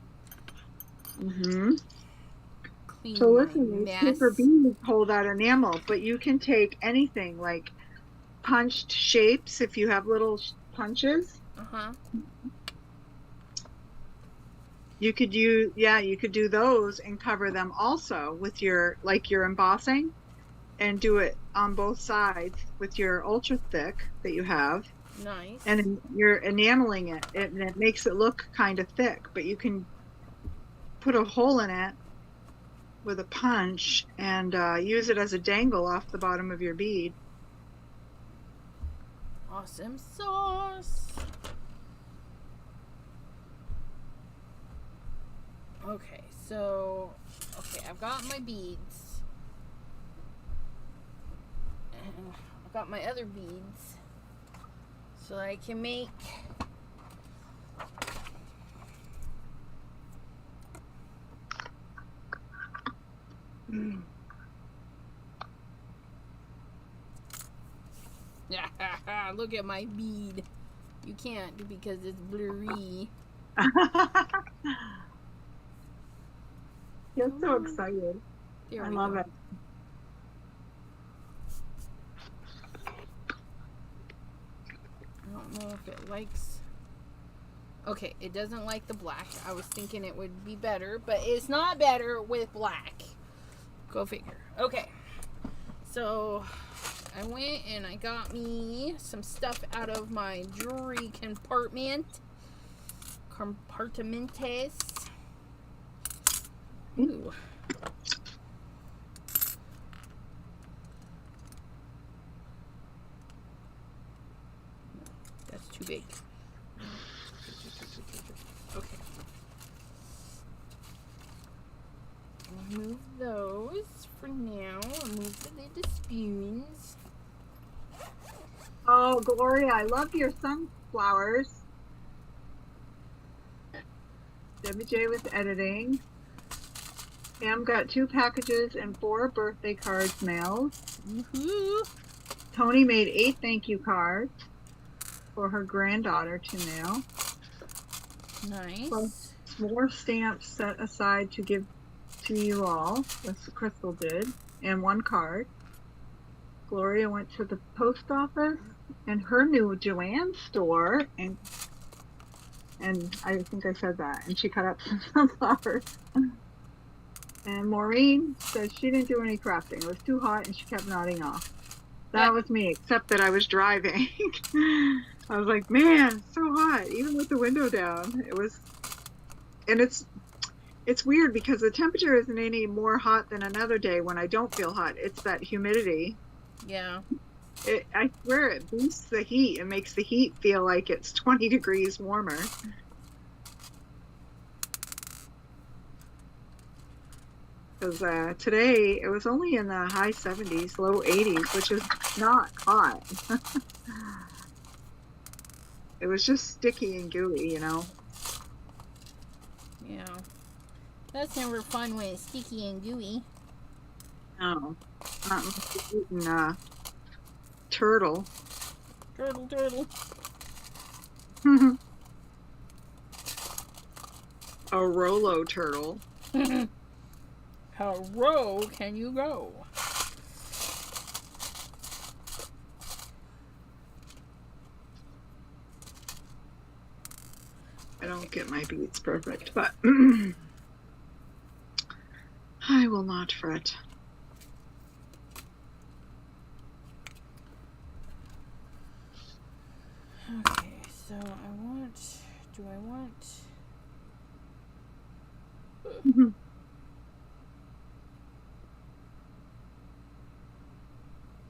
Clean so listen, these paper beads hold that enamel, but you can take anything like punched shapes if you have little punches. You could do those and cover them also with your embossing, and do it on both sides with your ultra thick that you have. Nice. And you're enameling it, and it makes it look kind of thick, but you can put a hole in it with a punch and use it as a dangle off the bottom of your bead. Awesome sauce. Okay, so I've got my beads. And I've got my other beads. So I can make look at my bead. You can't because it's blurry. You're so excited. I love it. I don't know if it likes. Okay, it doesn't like the black. I was thinking it would be better, but it's not better with black. Go figure. Okay, so I went and I got me some stuff out of my jewelry compartments. Ooh. That's too big. Okay. I'll move those for now. I'll move the little spoons. Oh, Gloria, I love your sunflowers. Debbie J with editing. Pam got 2 packages and 4 birthday cards mailed. Woohoo! Tony made 8 thank you cards for her granddaughter to mail. Nice. Plus more stamps set aside to give to you all, as Crystal did, and 1 card. Gloria went to the post office and her new Joanne store, and I think I said that, and she cut up some sunflowers. And Maureen says she didn't do any crafting. It was too hot and she kept nodding off. That was me, except that I was driving. I was like, man, it's so hot, even with the window down. It was, and it's weird because the temperature isn't any more hot than another day when I don't feel hot. It's that humidity. Yeah. I swear it boosts the heat. It makes the heat feel like it's 20 degrees warmer. Because today it was only in the high 70s, low 80s, which is not hot. It was just sticky and gooey, you know. Yeah. That's never fun when it's sticky and gooey. No, not eating turtle. Turtle. A Rolo turtle. How low can you go? I don't get my beats perfect, but I will not fret. Okay, so do I want...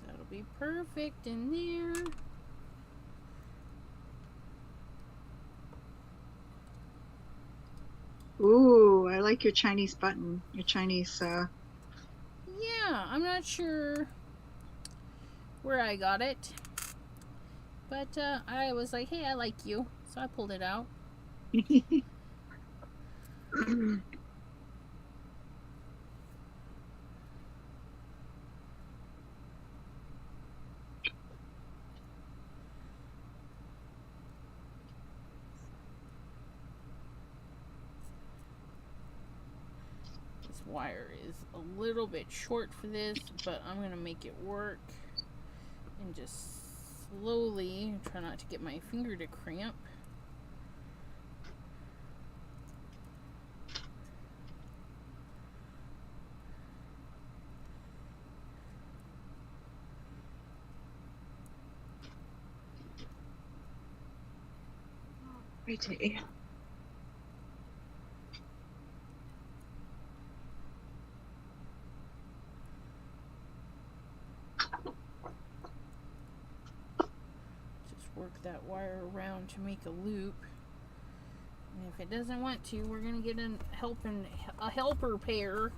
That'll be perfect in there. Ooh, I like your Chinese button. Your Chinese, Yeah, I'm not sure where I got it. But I was like, hey, I like you. So I pulled it out. This wire is a little bit short for this, but I'm going to make it work. And just slowly try not to get my finger to cramp. Righty. Work that wire around to make a loop, and if it doesn't want to, we're gonna get a helper pair.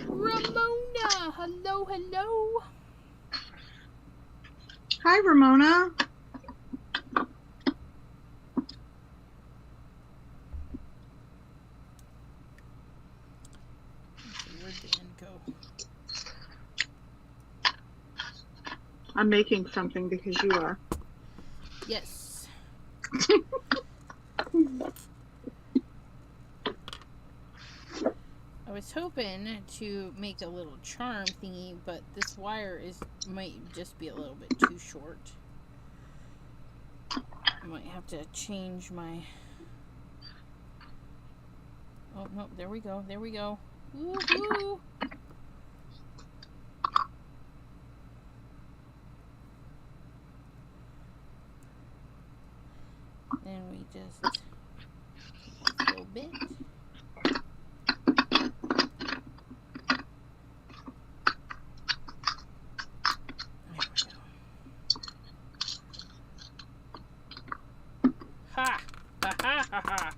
Ramona, hello. Hi, Ramona. Where'd the end go? I'm making something because you are. Yes. I was hoping to make a little charm thingy, but this wire might just be a little bit too short. I might have to change my... Oh, no, there we go. Woohoo! Then we just... a little bit. Ha! Ha ha ha ha!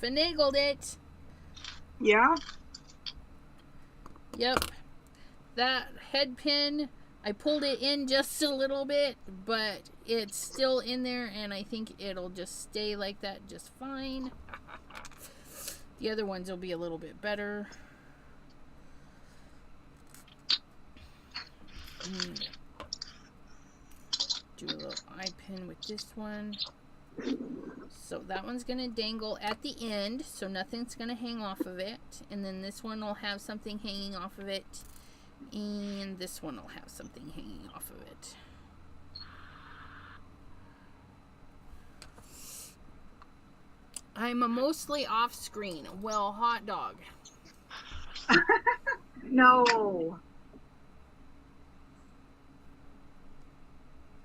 finagled it. Yeah? Yep. That head pin, I pulled it in just a little bit, but it's still in there, and I think it'll just stay like that just fine. The other ones will be a little bit better. Do a little eye pin with this one. So that one's going to dangle at the end, so nothing's going to hang off of it. And then this one will have something hanging off of it. And this one will have something hanging off of it. I'm a mostly off screen. Well, hot dog. No.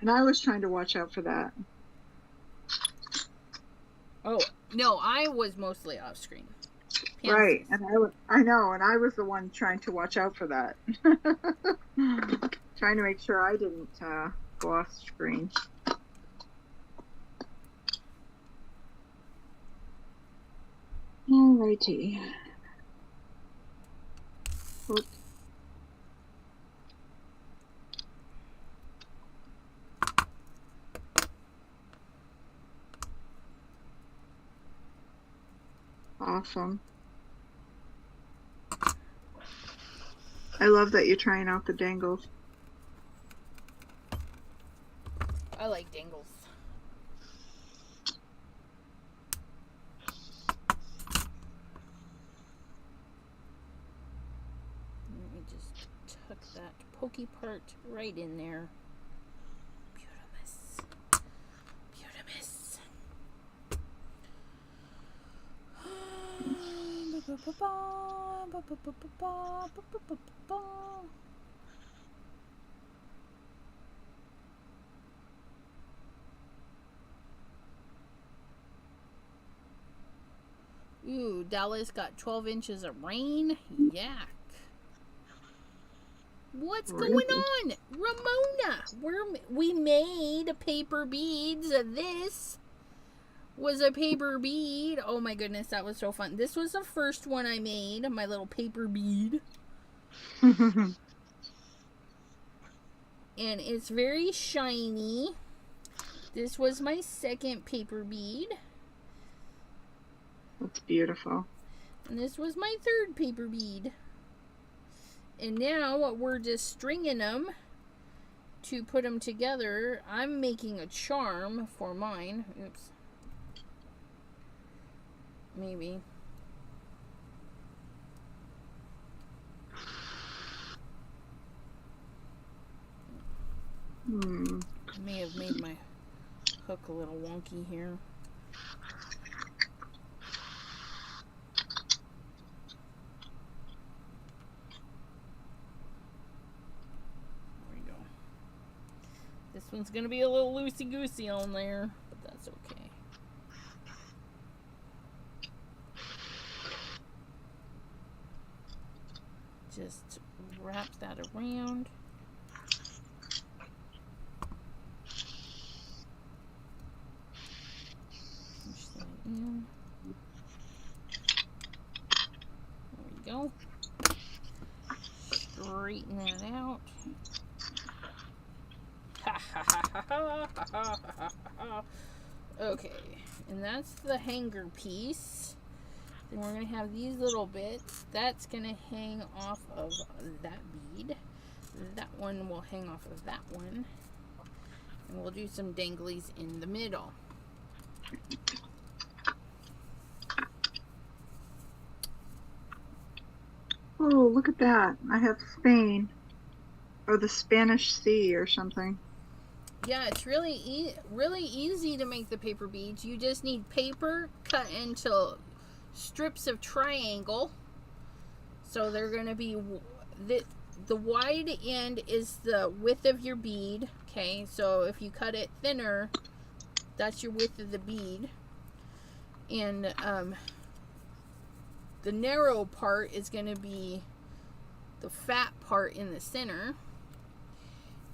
And I was trying to watch out for that. Oh, no, I was mostly off screen. Pam Right, says. and I know, and I was the one trying to watch out for that. Trying to make sure I didn't go off screen. Alrighty. Oops. Awesome. I love that you're trying out the dangles. I like dangles. Let me just tuck that pokey part right in there. Beautimus. Beautimus. Ooh, Dallas got 12 inches of rain. Yuck. What's going on? Ramona, we made paper beads. This was a paper bead. Oh my goodness, that was so fun. This was the first one I made, my little paper bead. And it's very shiny. This was my second paper bead. That's beautiful. And this was my third paper bead. And now we're just stringing them to put them together. I'm making a charm for mine. Oops. Maybe. I may have made my hook a little wonky here. There we go. This one's going to be a little loosey-goosey on there, but that's okay. Just wrap that around. Push that in. There we go. Straighten that out. Okay, and that's the hanger piece. Then we're going to have these little bits. That's going to hang off of that bead. That one will hang off of that one. And we'll do some danglies in the middle. Oh, look at that. I have Spain. Or the Spanish Sea or something. Yeah, it's really easy to make the paper beads. You just need paper cut into strips of triangle. So they're going to be, the wide end is the width of your bead. Okay, so if you cut it thinner, that's your width of the bead. And the narrow part is going to be the fat part in the center.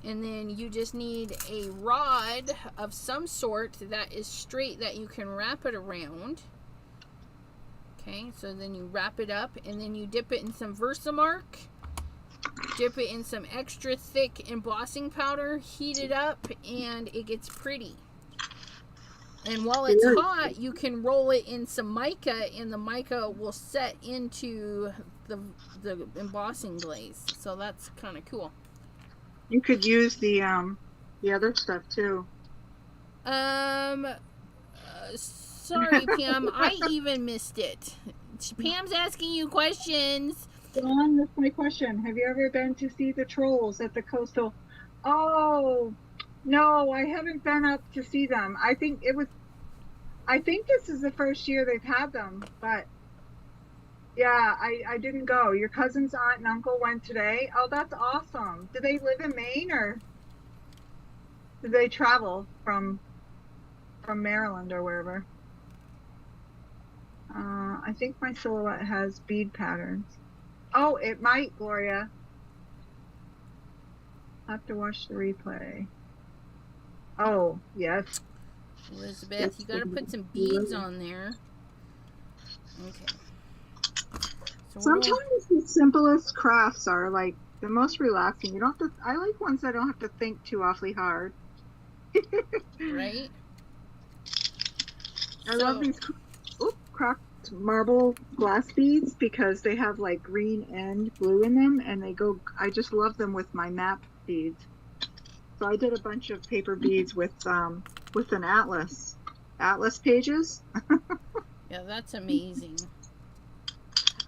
And then you just need a rod of some sort that is straight that you can wrap it around. Okay, so then you wrap it up and then you dip it in some Versamark. Dip it in some extra thick embossing powder, heat it up, and it gets pretty. And while it's hot, you can roll it in some mica, and the mica will set into the embossing glaze. So that's kind of cool. You could use the other stuff too. Sorry, Pam, I even missed it. Pam's asking you questions. Dawn, that's my question. Have you ever been to see the trolls at the coastal? Oh, no, I haven't been up to see them. I think this is the first year they've had them, but yeah, I didn't go. Your cousin's aunt and uncle went today. Oh, that's awesome. Do they live in Maine or do they travel from Maryland or wherever? I think my silhouette has bead patterns. Oh, it might, Gloria. I'll have to watch the replay. Oh, yes. Elizabeth, Yes, you gotta put some beads on there. Okay. So sometimes the simplest crafts are like the most relaxing. You don't have to, I like ones that don't have to think too awfully hard. Right? I love these cracked marble glass beads because they have like green and blue in them, and I just love them with my map beads. So I did a bunch of paper beads with an atlas pages. Yeah, that's amazing.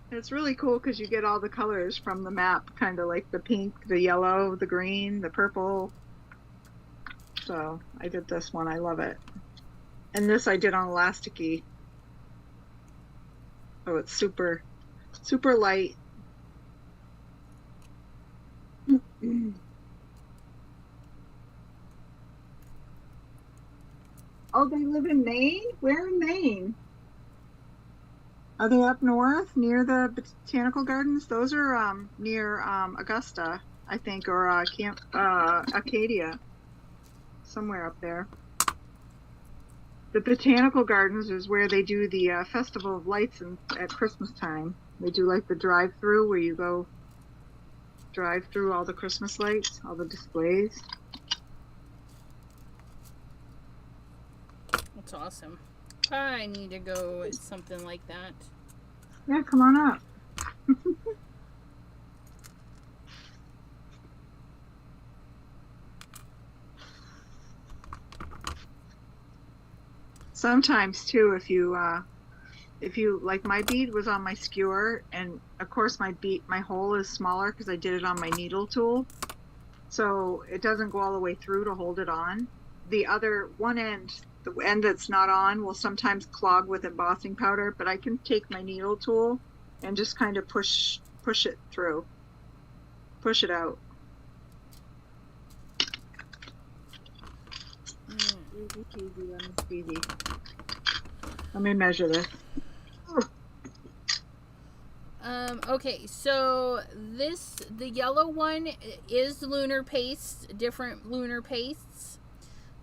It's really cool because you get all the colors from the map, kind of like the pink, the yellow, the green, the purple. So I did this one. I love it. And this I did on elasticy. Oh, it's super, super light. Oh, they live in Maine? Where in Maine? Are they up north near the botanical gardens? Those are near Augusta, I think, or Acadia, somewhere up there. The botanical gardens is where they do the Festival of Lights at Christmas time. They do like the drive-through where you go drive through all the Christmas lights, all the displays. That's awesome. I need to go with something like that. Yeah, come on up. Sometimes too, if you like, my bead was on my skewer, and of course my hole is smaller because I did it on my needle tool, so it doesn't go all the way through to hold it on. The other one end, the end that's not on, will sometimes clog with embossing powder, but I can take my needle tool and just kind of push it through, push it out. Easy. Let me measure this. Okay, so the yellow one is lunar paste, different lunar pastes.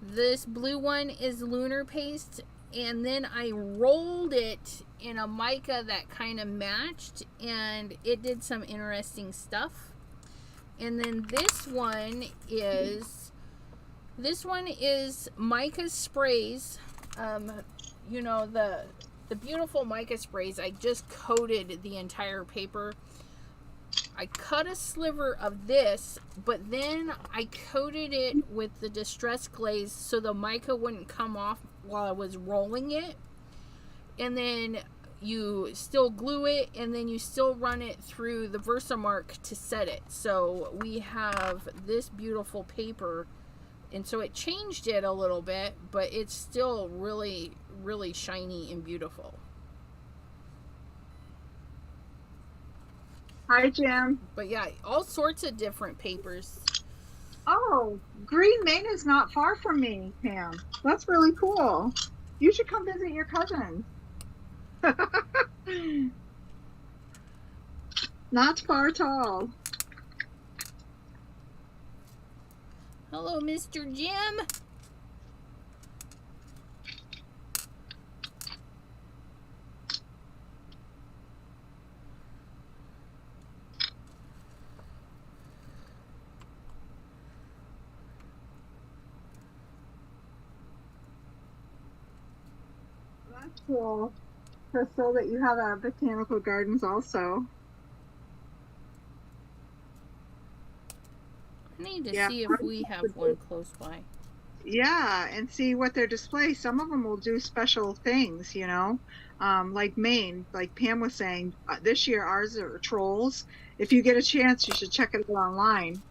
This blue one is lunar paste, and then I rolled it in a mica that kind of matched, and it did some interesting stuff. And then this one is mica sprays. You know, the beautiful mica sprays. I just coated the entire paper. I cut a sliver of this, but then I coated it with the distress glaze so the mica wouldn't come off while I was rolling it. And then you still glue it, and then you still run it through the Versamark to set it. So we have this beautiful paper, and so it changed it a little bit, but it's still really, really shiny and beautiful. Hi, Jim. But yeah, all sorts of different papers. Oh, Green Maine is not far from me, Pam. That's really cool. You should come visit your cousin. Not far at all. Hello, Mr. Jim. That's cool, Crystal, that you have a botanical gardens also. I need to Yeah. see if we have one close by. Yeah, and see what their display. Some of them will do special things, like Maine, like Pam was saying. This year, ours are trolls. If you get a chance, you should check it out online.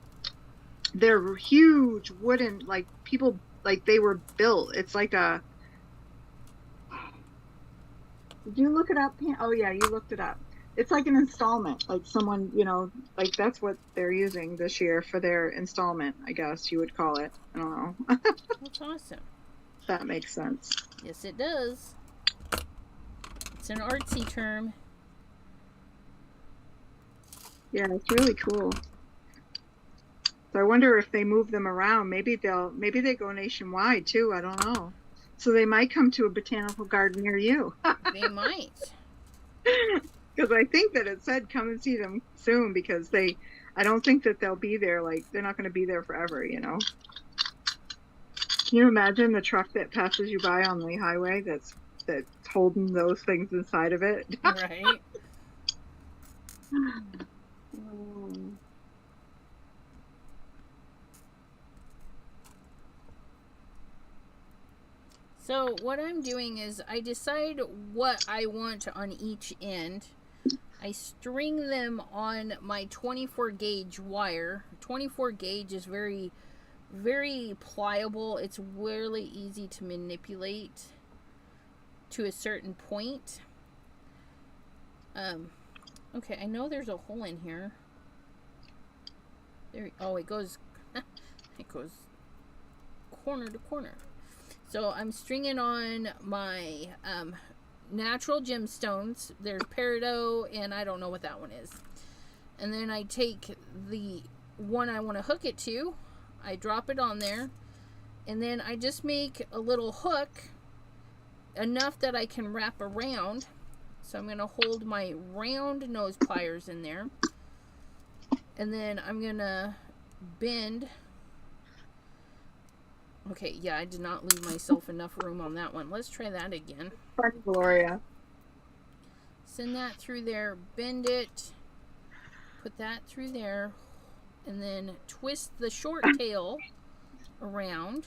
They're huge wooden, like people, like they were built. It's like a. Did you look it up, Pam? Oh yeah, you looked it up. It's like an installment, like someone, like that's what they're using this year for their installment, I guess you would call it. I don't know. That's awesome. That makes sense. Yes, it does. It's an artsy term. Yeah, it's really cool. So I wonder if they move them around. Maybe they go nationwide too. I don't know. So they might come to a botanical garden near you. They might. Because I think that it said come and see them soon because I don't think that they'll be there. Like they're not going to be there forever, Can you imagine the truck that passes you by on the highway that's holding those things inside of it? Right. So what I'm doing is I decide what I want on each end. I string them on my 24 gauge wire. 24 gauge is very, very pliable. It's really easy to manipulate to a certain point. Okay, I know there's a hole in here. There. Oh, it goes. It goes corner to corner. So I'm stringing on my natural gemstones. There's peridot, and I don't know what that one is. And then I take the one I want to hook it to. I drop it on there, and then I just make a little hook enough that I can wrap around. So I'm going to hold my round nose pliers in there, and then I'm going to bend. Okay, yeah, I did not leave myself enough room on that one. Let's try that again. Fun, Gloria. Send that through there, bend it, put that through there, and then twist the short tail around.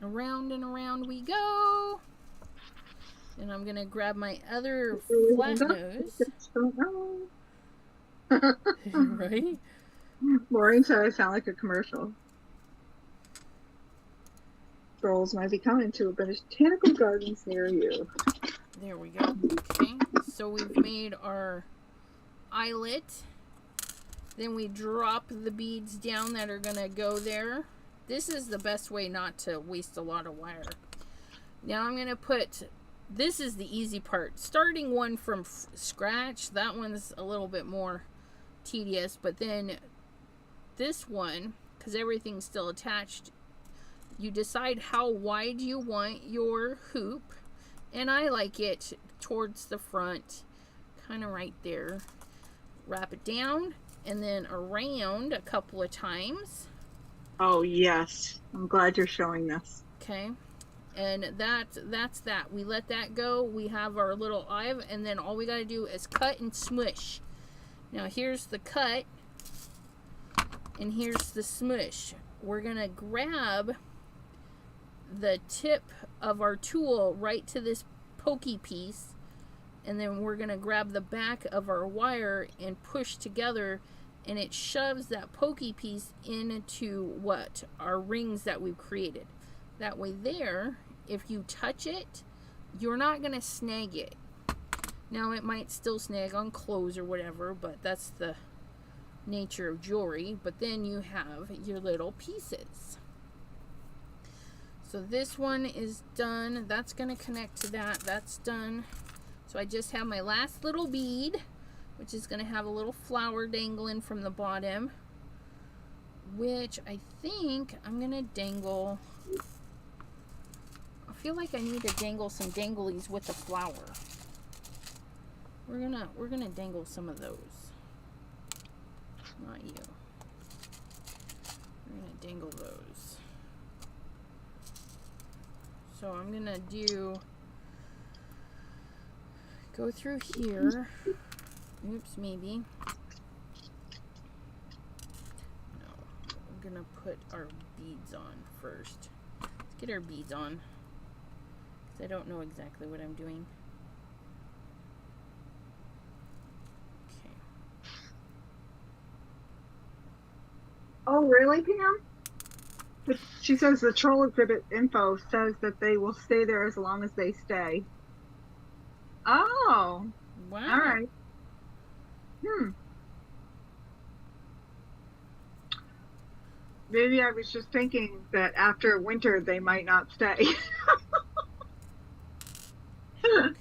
Around and around we go. And I'm going to grab my other flat nose. Right? Maureen said I sound like a commercial. Trolls might be coming to a botanical gardens near you. There we go. Okay, so we've made our eyelet. Then we drop the beads down that are going to go there. This is the best way not to waste a lot of wire. Now I'm going to put, this is the easy part. Starting one from scratch, that one's a little bit more tedious. But then this one, because everything's still attached, you decide how wide you want your hoop. And I like it towards the front, kind of right there. Wrap it down and then around a couple of times. Oh, yes. I'm glad you're showing this. Okay. And that's that. We let that go. We have our little eye, and then all we got to do is cut and smush. Now here's the cut, and here's the smush. We're going to grab the tip of our tool right to this pokey piece, and then we're going to grab the back of our wire and push together, and it shoves that pokey piece into what our rings that we've created. That way there, if you touch it, you're not going to snag it. Now it might still snag on clothes or whatever, but that's the nature of jewelry. But then you have your little pieces. So this one is done. That's going to connect to that. That's done. So I just have my last little bead, which is going to have a little flower dangling from the bottom, which I think I'm going to dangle. I feel like I need to dangle some danglies with the flower. We're gonna dangle some of those. Not you. We're gonna dangle those. So I'm gonna go through here. Oops, maybe. No, we're gonna put our beads on first. Let's get our beads on, because I don't know exactly what I'm doing. Okay. Oh, really, Pam? But she says the troll exhibit info says that they will stay there as long as they stay. Oh, Wow. all right. Maybe I was just thinking that after winter they might not stay. Okay.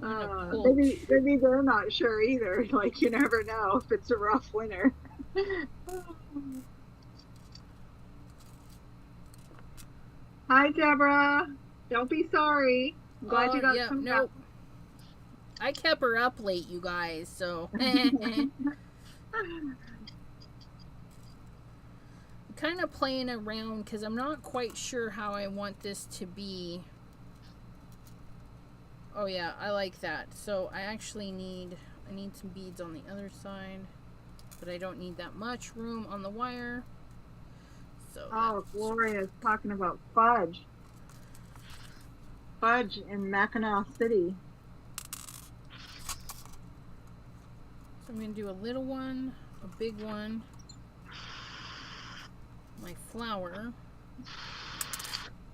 Maybe they're not sure either. Like, you never know if it's a rough winter. Hi, Deborah. Don't be sorry. I'm glad you got some. Nope. I kept her up late, you guys, so. Kind of playing around because I'm not quite sure how I want this to be. Oh yeah, I like that. So I actually need some beads on the other side, but I don't need that much room on the wire. So oh, Gloria's talking about fudge. Fudge in Mackinac City. So I'm going to do a little one, a big one, my flower.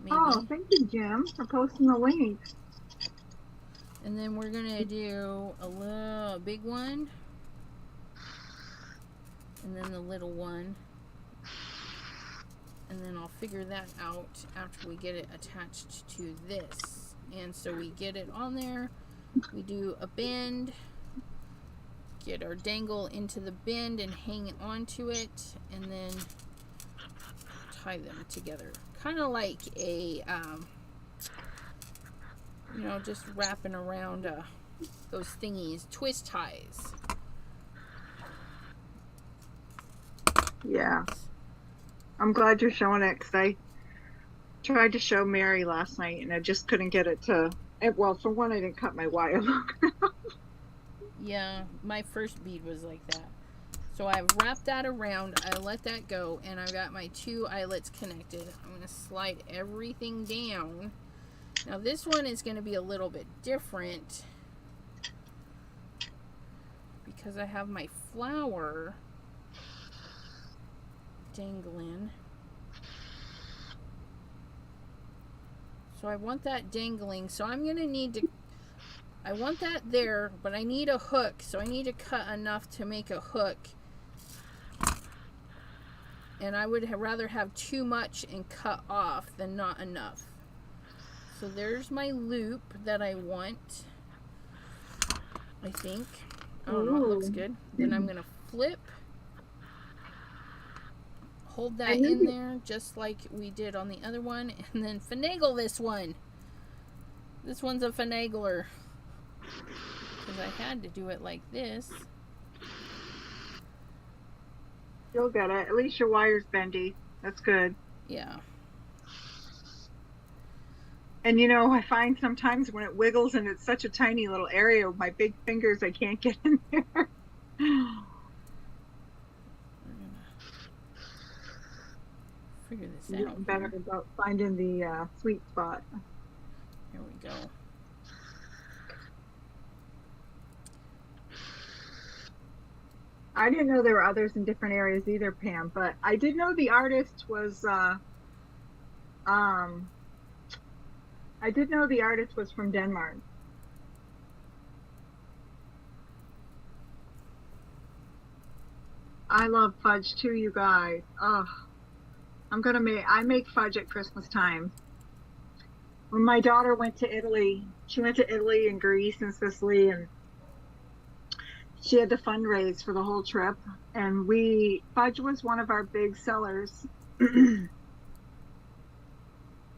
Maybe. Oh, thank you, Jim, for posting the link. And then we're going to do a big one, and then the little one. And then I'll figure that out after we get it attached to this. And so we get it on there, we do a bend, get our dangle into the bend and hang it onto it, and then tie them together. Kind of like a, just wrapping around those thingies, twist ties. Yeah. I'm glad you're showing it, because I tried to show Mary last night and I just couldn't get it to. Well, for one, I didn't cut my wire long enough. Yeah, my first bead was like that. So I've wrapped that around, I let that go, and I've got my 2 eyelets connected. I'm going to slide everything down. Now this one is going to be a little bit different because I have my flower dangling. So I want that dangling. So I'm going to need to, I want that there, but I need a hook. So I need to cut enough to make a hook. And I would rather have too much and cut off than not enough. So there's my loop that I want. I think. I don't know, it looks good. Then I'm going to flip. Hold that in there just like we did on the other one, and then finagle this one. This one's a finagler because I had to do it like this. You'll get it. At least your wire's bendy. That's good. Yeah. And I find sometimes when it wiggles and it's such a tiny little area with my big fingers, I can't get in there. Figure this out. Getting better about finding the sweet spot. Here we go. I didn't know there were others in different areas either, Pam, but I did know the artist was from Denmark. I love fudge too, you guys. Oh, I make fudge at Christmas time. When my daughter went to Italy, she went to Italy and Greece and Sicily, and she had to fundraise for the whole trip, and fudge was one of our big sellers. Oh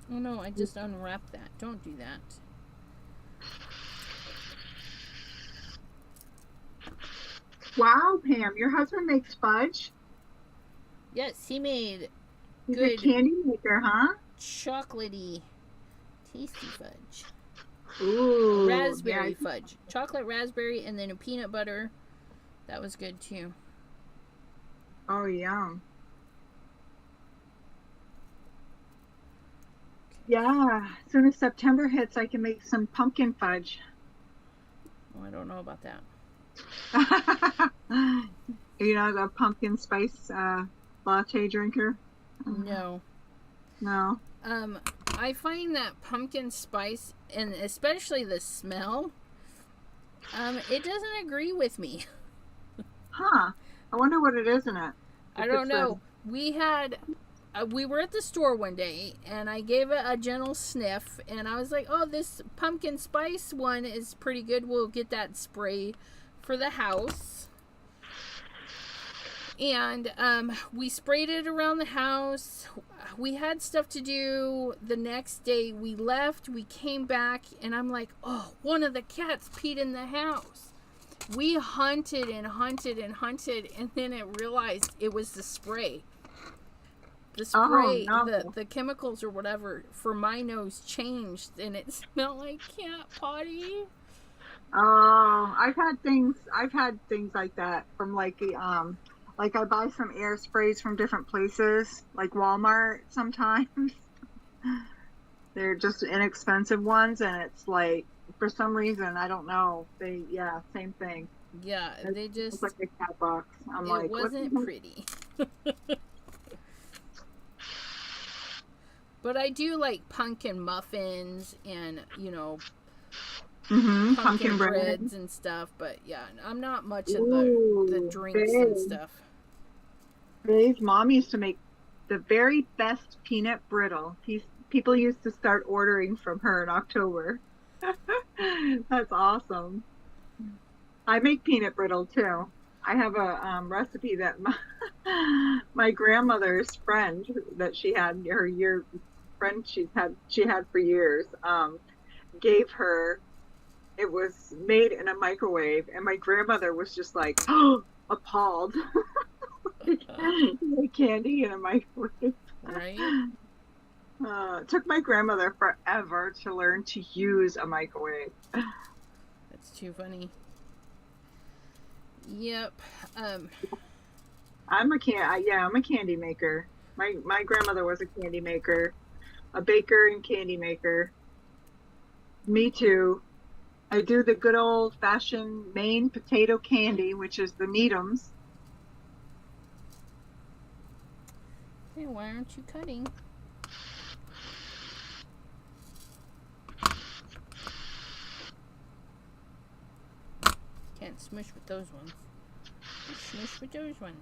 no, I just unwrapped that. Don't do that. Wow, Pam, your husband makes fudge? Yes, he made He's good a candy maker, huh? chocolatey Tasty fudge. Ooh. Raspberry fudge. Chocolate raspberry and then a peanut butter. That was good too. Oh, yum. Yeah. As soon as September hits, I can make some pumpkin fudge. Oh, I don't know about that. You know, a pumpkin spice latte drinker? No. No. I find that pumpkin spice, and especially the smell, it doesn't agree with me. Huh. I wonder what it is in it. I don't know. We were at the store one day, and I gave it a gentle sniff, and I was like, oh, this pumpkin spice one is pretty good. We'll get that spray for the house. And we sprayed it around the house. We had stuff to do. The next day we left. We came back, and I'm like, oh, one of the cats peed in the house. We hunted and hunted and hunted, and then it realized it was the spray. The spray, the chemicals or whatever for my nose changed, and it smelled like cat potty. Oh, I've had things like that from like I buy some air sprays from different places, like Walmart sometimes. They're just inexpensive ones, and it's like, for some reason, I don't know. Same thing. Yeah, they just... It's like a cat box. It wasn't pretty. But I do like pumpkin muffins and, pumpkin breads and stuff. But yeah, I'm not much of the drinks and stuff. Dave's mom used to make the very best peanut brittle. People used to start ordering from her in October. That's awesome. I make peanut brittle too. I have a recipe that my grandmother's friend that she had, she had for years, gave her. It was made in a microwave, and my grandmother was just like appalled. Like candy in a microwave. Right. It took my grandmother forever to learn to use a microwave. That's too funny. Yep. I'm a candy maker. My grandmother was a candy maker, a baker and candy maker. Me too. I do the good old fashioned Maine potato candy, which is the Needhams. Hey, why aren't you cutting? Can't smush with those ones. Smush with those ones.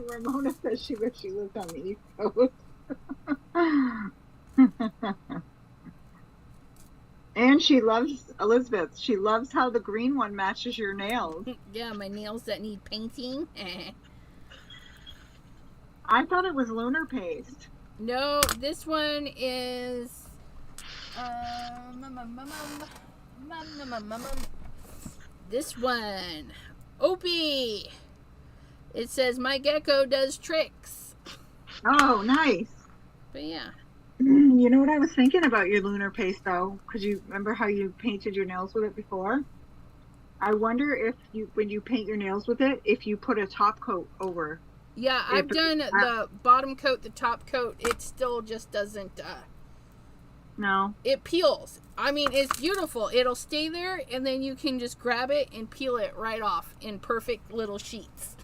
Ramona says she wishes she lived on the East Coast. And she loves Elizabeth. She loves how the green one matches your nails. Yeah, my nails that need painting. I thought it was lunar paste. No, this one is this one, Opie. It says my gecko does tricks. Oh, nice. But yeah. You know what I was thinking about your lunar paste though? Because you remember how you painted your nails with it before? I wonder if when you paint your nails with it, if you put a top coat over. Yeah, I've done the bottom coat, the top coat. It still just doesn't. No. It peels. I mean, it's beautiful. It'll stay there, and then you can just grab it and peel it right off in perfect little sheets.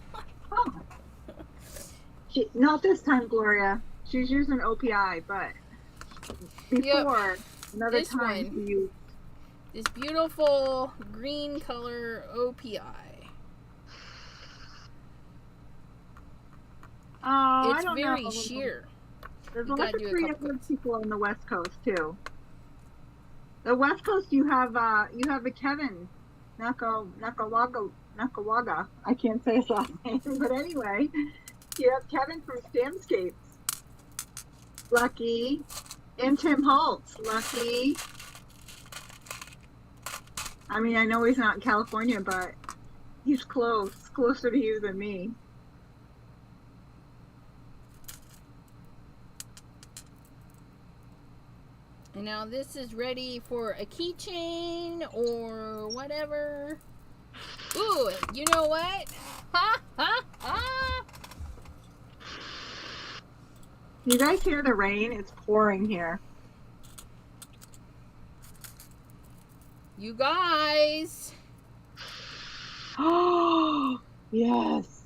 Oh. Not this time, Gloria. She's using OPI, but before, another this time one, you... This beautiful green color OPI. Oh, it's I don't very know. sheer. There's lots of creative people on the West Coast too. The West Coast, you have a Kevin Nakawaga. I can't say his last name, but anyway, you have Kevin from Stamscapes. Lucky. And Tim Holtz. Lucky. I mean, I know he's not in California, but he's closer to you than me. And now this is ready for a keychain or whatever. Ooh, you know what? Ha ha ha! You guys hear the rain? It's pouring here. You guys. Oh, yes.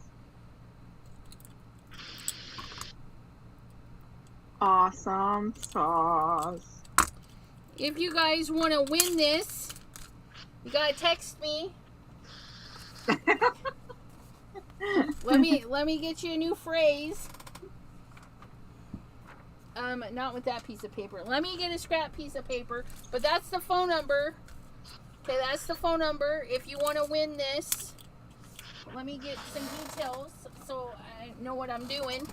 Awesome sauce. If you guys want to win this, you gotta text me. Let me get you a new phrase. Not with that piece of paper. Let me get a scrap piece of paper. But that's the phone number. Okay, that's the phone number. If you want to win this, let me get some details so I know what I'm doing.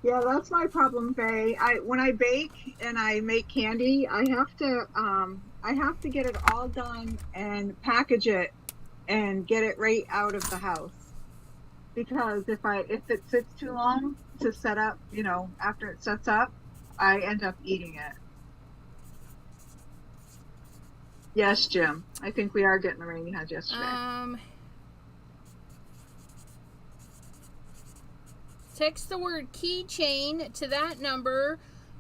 Yeah, that's my problem, Faye. When I bake and I make candy, I have to get it all done and package it and get it right out of the house. Because if it sits too long to set up, after it sets up, I end up eating it. Yes, Jim. I think we are getting the rain you had yesterday. Text the word keychain to that number,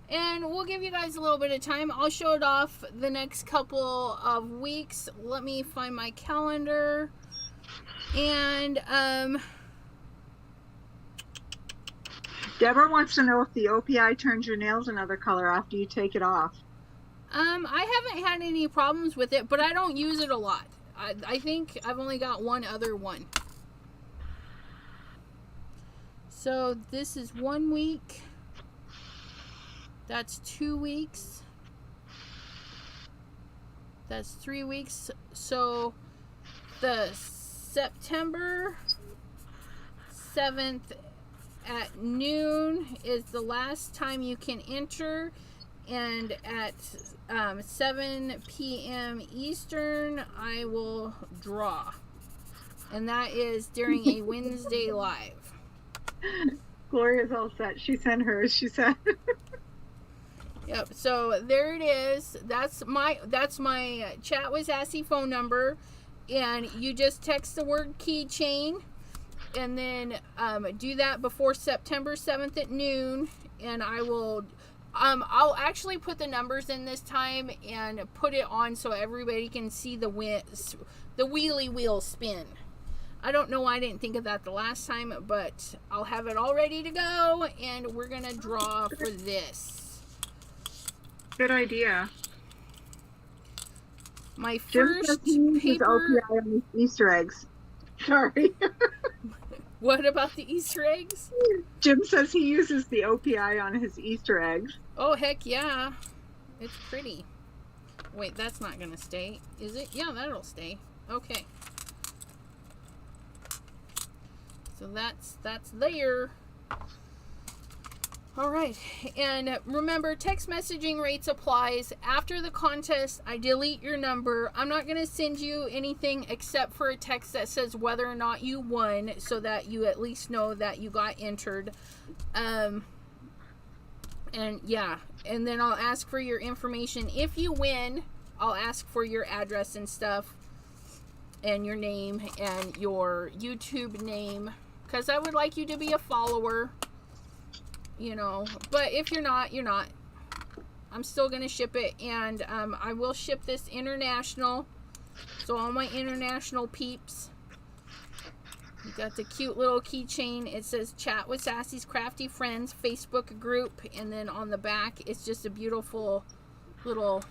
and we'll give you guys a little bit of time. I'll show it off the next couple of weeks. Let me find my calendar. And Deborah wants to know if the OPI turns your nails another color after you take it off. I haven't had any problems with it, but I don't use it a lot. I think I've only got one other one. So this is 1 week. That's 2 weeks. That's 3 weeks. So the September 7th at noon is the last time you can enter, and at 7 p.m. Eastern I will draw, and that is during a Wednesday live. Gloria's all set. She sent hers. She said. Yep. So there it is. That's my Chat with Sassy phone number, and you just text the word keychain, and then do that before September 7th at noon, and I will. I'll actually put the numbers in this time and put it on so everybody can see the wheelie wheel spin. I don't know why I didn't think of that the last time, but I'll have it all ready to go, and we're going to draw for this. Good idea. My Jim first paper... OPI on these Easter eggs. Sorry. What about the Easter eggs? Jim says he uses the OPI on his Easter eggs. Oh, heck yeah. It's pretty. Wait, that's not going to stay, is it? Yeah, that'll stay. Okay. So that's there. All right, and remember, text messaging rates applies. After the contest, I delete your number. I'm not going to send you anything except for a text that says whether or not you won, so that you at least know that you got entered. And yeah, and then I'll ask for your information. If you win, I'll ask for your address and stuff, and your name and your YouTube name, because I would like you to be a follower, but if you're not, you're not. I'm still going to ship it, and I will ship this international, so all my international peeps. You got the cute little keychain. It says Chat with Sassy's Crafty Friends Facebook group, and then on the back it's just a beautiful little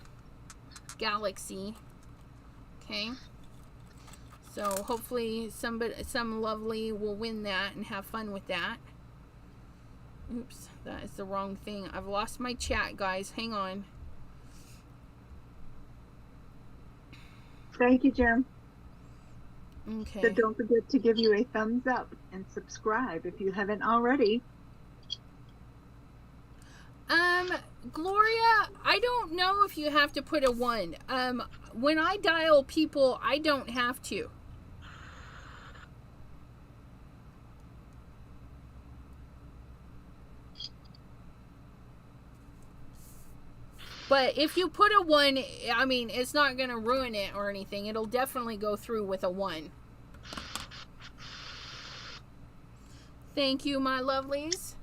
galaxy. Okay, so hopefully some lovely will win that and have fun with that. Oops, that is the wrong thing. I've lost my chat, guys. Hang on. Thank you, Jim. Okay. So don't forget to give you a thumbs up and subscribe if you haven't already. Gloria, I don't know if you have to put a 1. When I dial people, I don't have to. But if you put a 1, I mean, it's not going to ruin it or anything. It'll definitely go through with a 1. Thank you, my lovelies.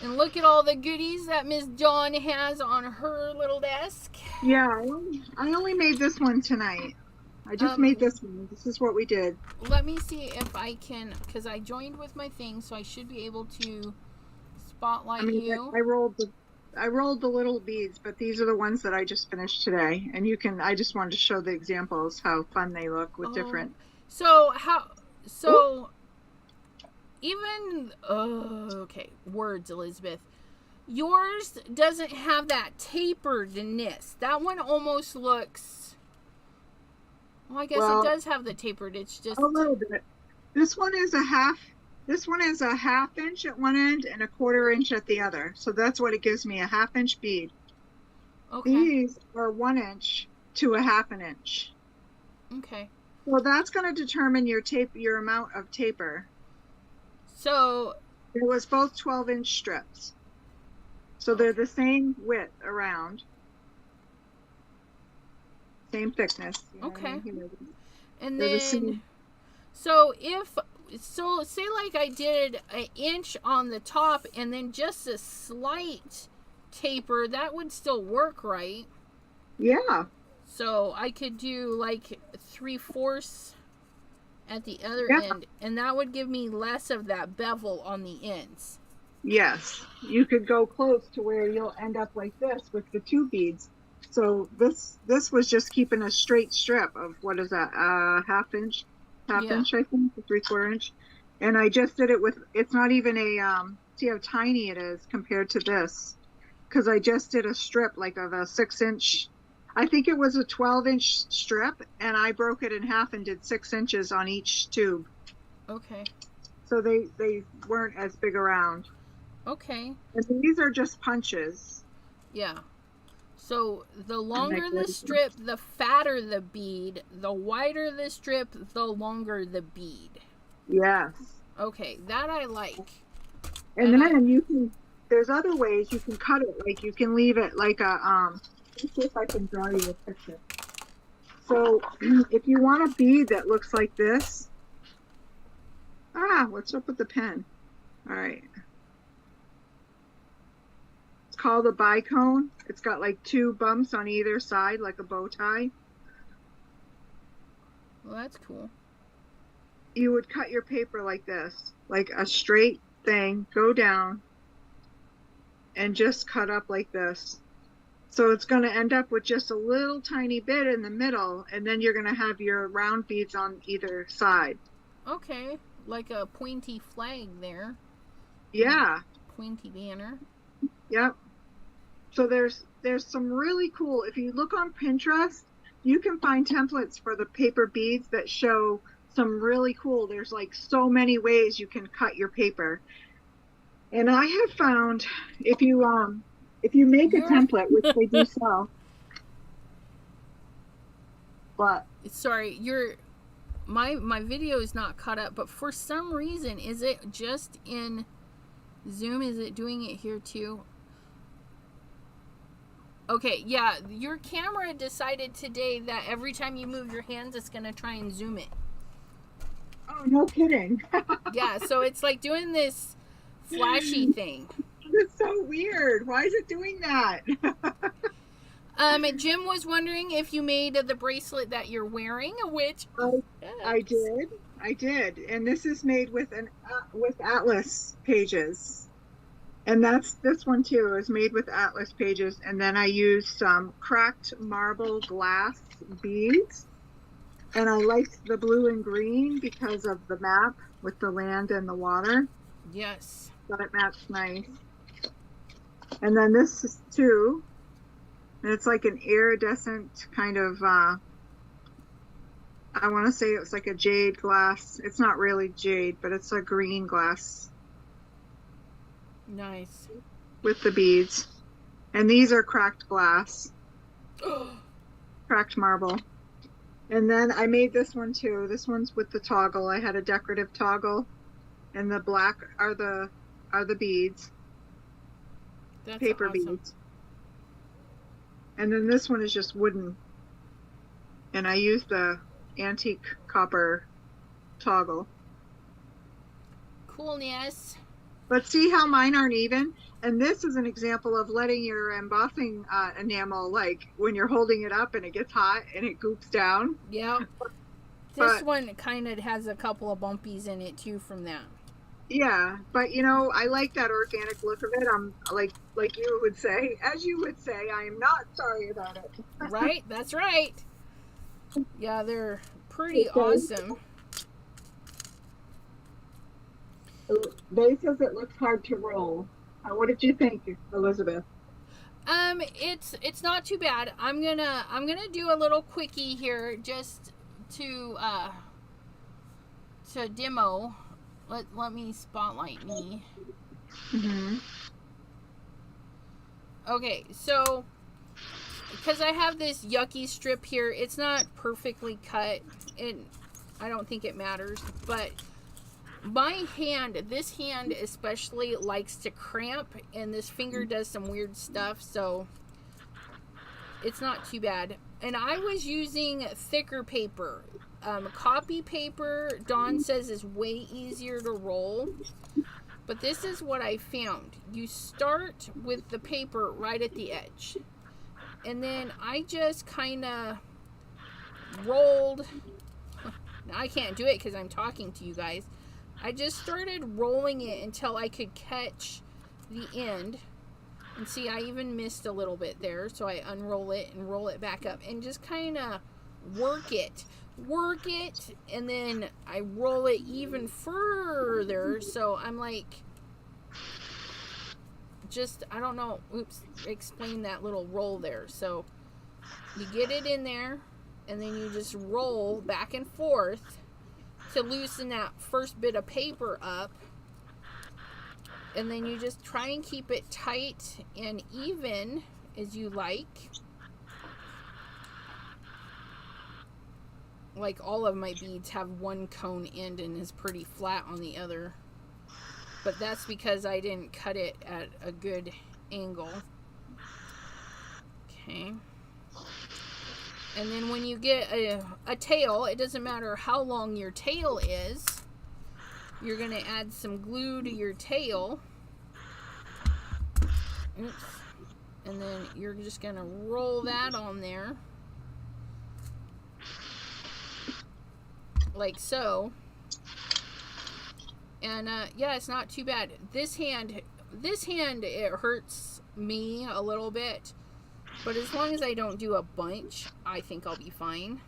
And look at all the goodies that Miss Dawn has on her little desk. Yeah, I only made this one tonight. I just made this one. This is what we did. Let me see if I can, because I joined with my thing, so I should be able to spotlight you. I rolled the little beads, but these are the ones that I just finished today. And I just wanted to show the examples, how fun they look with different. Okay, words, Elizabeth. Yours doesn't have that taperedness. That one almost looks, well, I guess it does have the tapered. It's just a little bit. This one is a half inch at one end and a 1/4 inch at the other. So that's what it gives me, a 1/2 inch bead. Okay. These are 1 inch to a 1/2 inch. Okay. So that's going to determine your amount of taper. So it was both 12-inch strips. So they're the same width around. Same thickness. Okay. And then, so say like I did an inch on the top and then just a slight taper, that would still work, right? Yeah. So I could do like 3/4 at the other end, and that would give me less of that bevel on the ends. Yes. You could go close to where you'll end up like this with the 2 beads. So this was just keeping a straight strip of, what is that, 1/2 inch, inch, I think, 3/4 inch. And I just did it with, it's not even a, see how tiny it is compared to this. Because I just did a strip like of a 6-inch, I think it was a 12-inch strip, and I broke it in half and did 6 inches on each tube. Okay. So they weren't as big around. Okay. And these are just punches. Yeah. So the longer the strip, the fatter the bead. The wider the strip, the longer the bead. Yes. Okay, that I like. And then you can, there's other ways you can cut it. Like you can leave it like a, let's see if I can draw you a picture. So if you want a bead that looks like this, what's up with the pen? All right. It's called a bicone. It's got like 2 bumps on either side, like a bow tie. Well, that's cool. You would cut your paper like this, like a straight thing, go down, and just cut up like this. So it's going to end up with just a little tiny bit in the middle, and then you're going to have your round beads on either side. Okay, like a pointy flag there. Yeah. Pointy banner. Yep. So there's some really cool, if you look on Pinterest, you can find templates for the paper beads that show some really cool, there's like so many ways you can cut your paper. And I have found if you make a template, which they do sell, but sorry, my video is not caught up, but for some reason, is it just in Zoom? Is it doing it here too? Okay, yeah, your camera decided today that every time you move your hands, it's gonna try and zoom it. Oh, no kidding. Yeah, so it's like doing this flashy thing. It's so weird. Why is it doing that? Jim was wondering if you made the bracelet that you're wearing, which I did, and this is made with Atlas pages, and this one too is made with Atlas pages, and then I used some cracked marble glass beads, and I liked the blue and green because of the map with the land and the water. Yes. Thought it matched nice. And then this is too, and it's like an iridescent kind of, I want to say it's like a jade glass. It's not really jade, but it's a green glass. Nice. With the beads. And these are cracked glass. Cracked marble. And then I made this one too. This one's with the toggle. I had a decorative toggle, and the black are the beads. That's paper awesome. beads. And then this one is just wooden. And I use the antique copper toggle. Coolness. But see how mine aren't even? And this is an example of letting your embossing enamel, like when you're holding it up and it gets hot and it goops down. Yep. This one kind of has a couple of bumpies in it too from that. Yeah, but you know, I like that organic look of it. I'm like you would say, as you would say, I am not sorry about it. Right? That's right. Yeah, they're pretty awesome. They says it looks hard to roll. What did you think, Elizabeth? It's not too bad. I'm gonna do a little quickie here just to demo. Let me spotlight me. Mm-hmm. Okay, so because I have this yucky strip here, it's not perfectly cut. I don't think it matters, but this hand especially likes to cramp, and this finger does some weird stuff, so it's not too bad. And I was using thicker paper. Copy paper, Dawn says, is way easier to roll. But this is what I found. You start with the paper right at the edge. And then I just kind of rolled. Now I can't do it because I'm talking to you guys. I just started rolling it until I could catch the end. And see, I even missed a little bit there. So I unroll it and roll it back up. And just kind of work it, and then I roll it even further. So I'm like, I don't know, explain that little roll there. So you get it in there, and then you just roll back and forth to loosen that first bit of paper up. And then you just try and keep it tight and even as you like. Like all of my beads have one cone end and is pretty flat on the other. But that's because I didn't cut it at a good angle. Okay. And then when you get a tail, it doesn't matter how long your tail is. You're going to add some glue to your tail. Oops. And then you're just going to roll that on there. Like so. And yeah, it's not too bad. This hand it hurts me a little bit, but as long as I don't do a bunch, I think I'll be fine.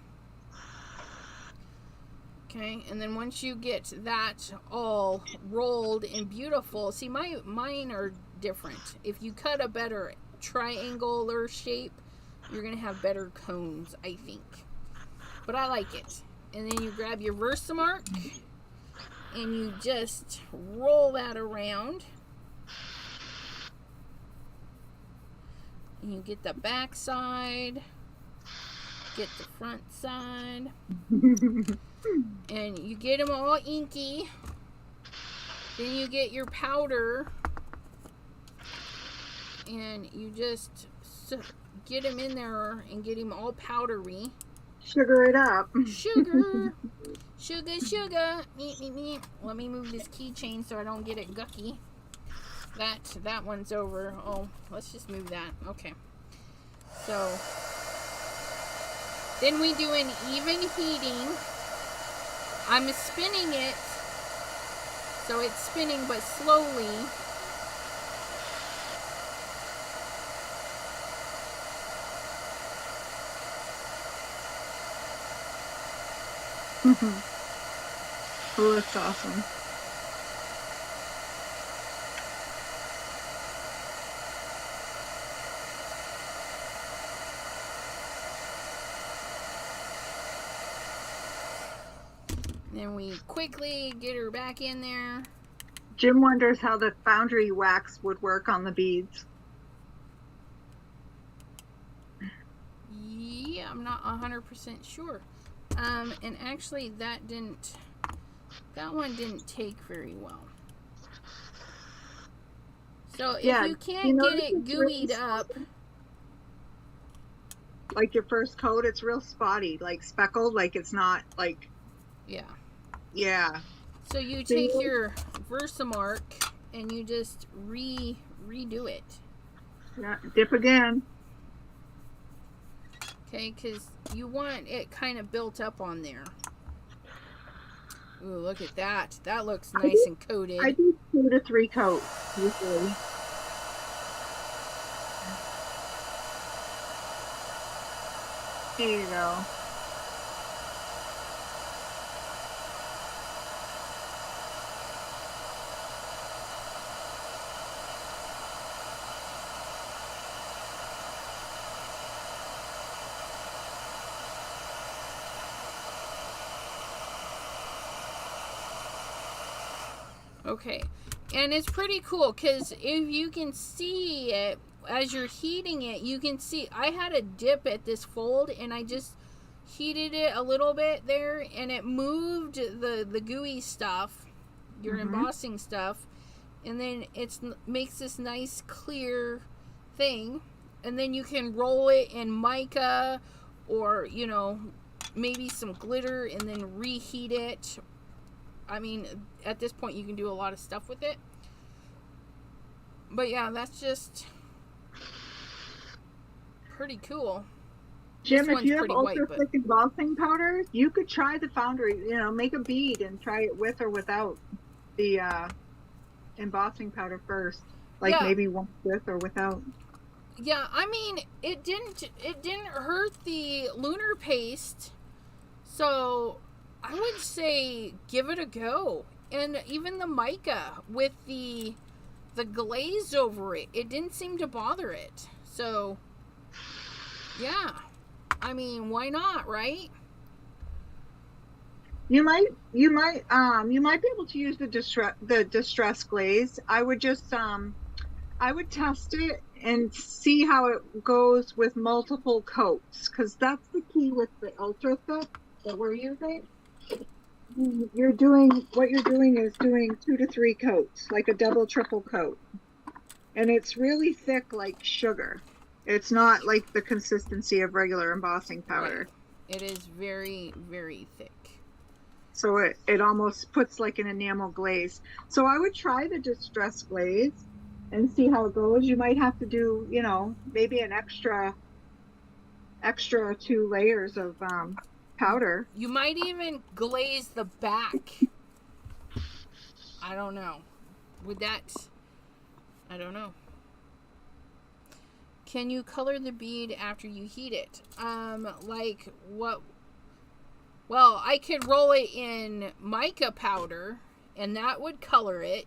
Okay, and then once you get that all rolled and beautiful, see, mine are different. If you cut a better triangular shape, you're gonna have better cones, I think. But I like it. And then you grab your Versamark and you just roll that around. And you get the back side, get the front side, and you get them all inky. Then you get your powder and you just get them in there and get them all powdery. Sugar it up. Sugar. Sugar. Me. Let me move this keychain so I don't get it gucky. That one's over. Oh, let's just move that. Okay. So then we do an even heating. I'm spinning it, so it's spinning but slowly. Oh, that's awesome. Then we quickly get her back in there. Jim wonders how the foundry wax would work on the beads. Yeah, I'm not 100% sure. And actually that one didn't take very well. So if you can't get it gooeyed up, like your first coat, it's real spotty, like speckled, like it's not like. Yeah. So you take your Versamark and you just redo it. Yeah, dip again. Okay, because you want it kind of built up on there. Ooh, look at that. That looks nice and coated. I do 2 to 3 coats usually. There you go. Okay, and it's pretty cool because if you can see it as you're heating it, you can see I had a dip at this fold and I just heated it a little bit there and it moved the gooey stuff, your embossing stuff, and then it makes this nice clear thing, and then you can roll it in mica or, you know, maybe some glitter and then reheat it. I mean, at this point, you can do a lot of stuff with it. But yeah, that's just pretty cool. Jim, if you have ultra thick embossing powder, you could try the foundry, you know, make a bead and try it with or without the embossing powder first. Like maybe one with or without. Yeah, I mean, it didn't hurt the lunar paste. So I would say give it a go. And even the mica with the glaze over it, it didn't seem to bother it. So yeah, I mean, why not, right? You might be able to use the distress glaze. I would just I would test it and see how it goes with multiple coats, because that's the key with the ultra thick that we're using. What you're doing is doing 2 to 3 coats, like a double, triple coat. And it's really thick like sugar. It's not like the consistency of regular embossing powder. Right. It is very, very thick. So it almost puts like an enamel glaze. So I would try the distress glaze and see how it goes. You might have to do, you know, maybe an extra 2 layers of powder. You might even glaze the back. I don't know. Would that... I don't know. Can you color the bead after you heat it? Like what? Well, I could roll it in mica powder, and that would color it.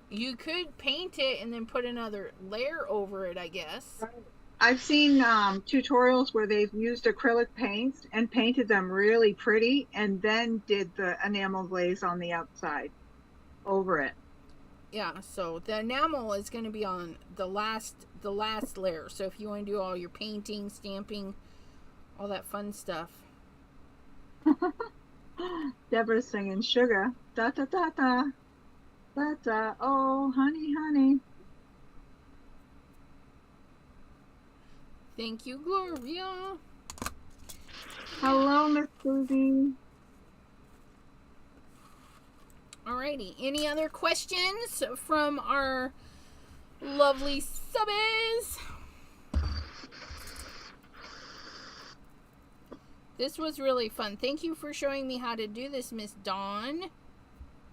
You could paint it and then put another layer over it, I guess. I've seen tutorials where they've used acrylic paints and painted them really pretty, and then did the enamel glaze on the outside over it. Yeah, so the enamel is going to be on the last layer. So if you want to do all your painting, stamping, all that fun stuff. Deborah's singing sugar. Da da da da. Da da. Oh, honey, honey. Thank you, Gloria. Hello, Miss Susie. Alrighty. Any other questions from our lovely subbies? This was really fun. Thank you for showing me how to do this, Miss Dawn.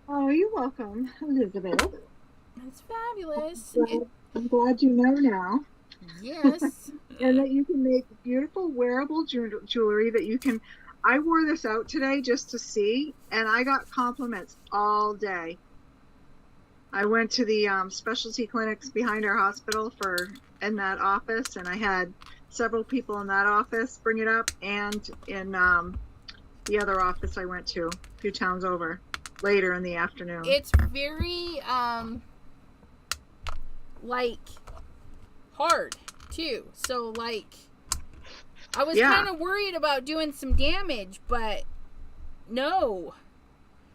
Oh, you're welcome, Elizabeth. That's fabulous. I'm glad you know now. Yes. And that you can make beautiful wearable jewelry that you can... I wore this out today just to see, and I got compliments all day. I went to the specialty clinics behind our hospital in that office, and I had several people in that office bring it up, and in the other office I went to a few towns over later in the afternoon. It's very like hard too. So like I was kind of worried about doing some damage, but no.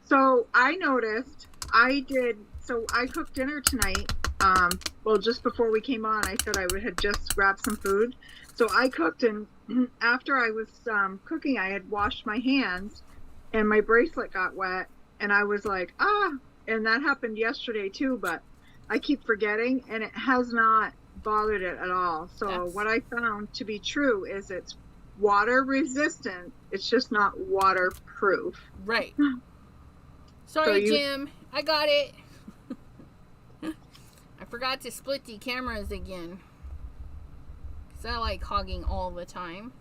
So I noticed I cooked dinner tonight, well, just before we came on, I said I had just grabbed some food. So I cooked, and after I was cooking, I had washed my hands, and my bracelet got wet, and I was like, and that happened yesterday too, but I keep forgetting, and it has not bothered it at all. So what I found to be true is it's water resistant. It's just not waterproof. Right. Sorry, Jim. I got it. I forgot to split the cameras again. Because I like hogging all the time.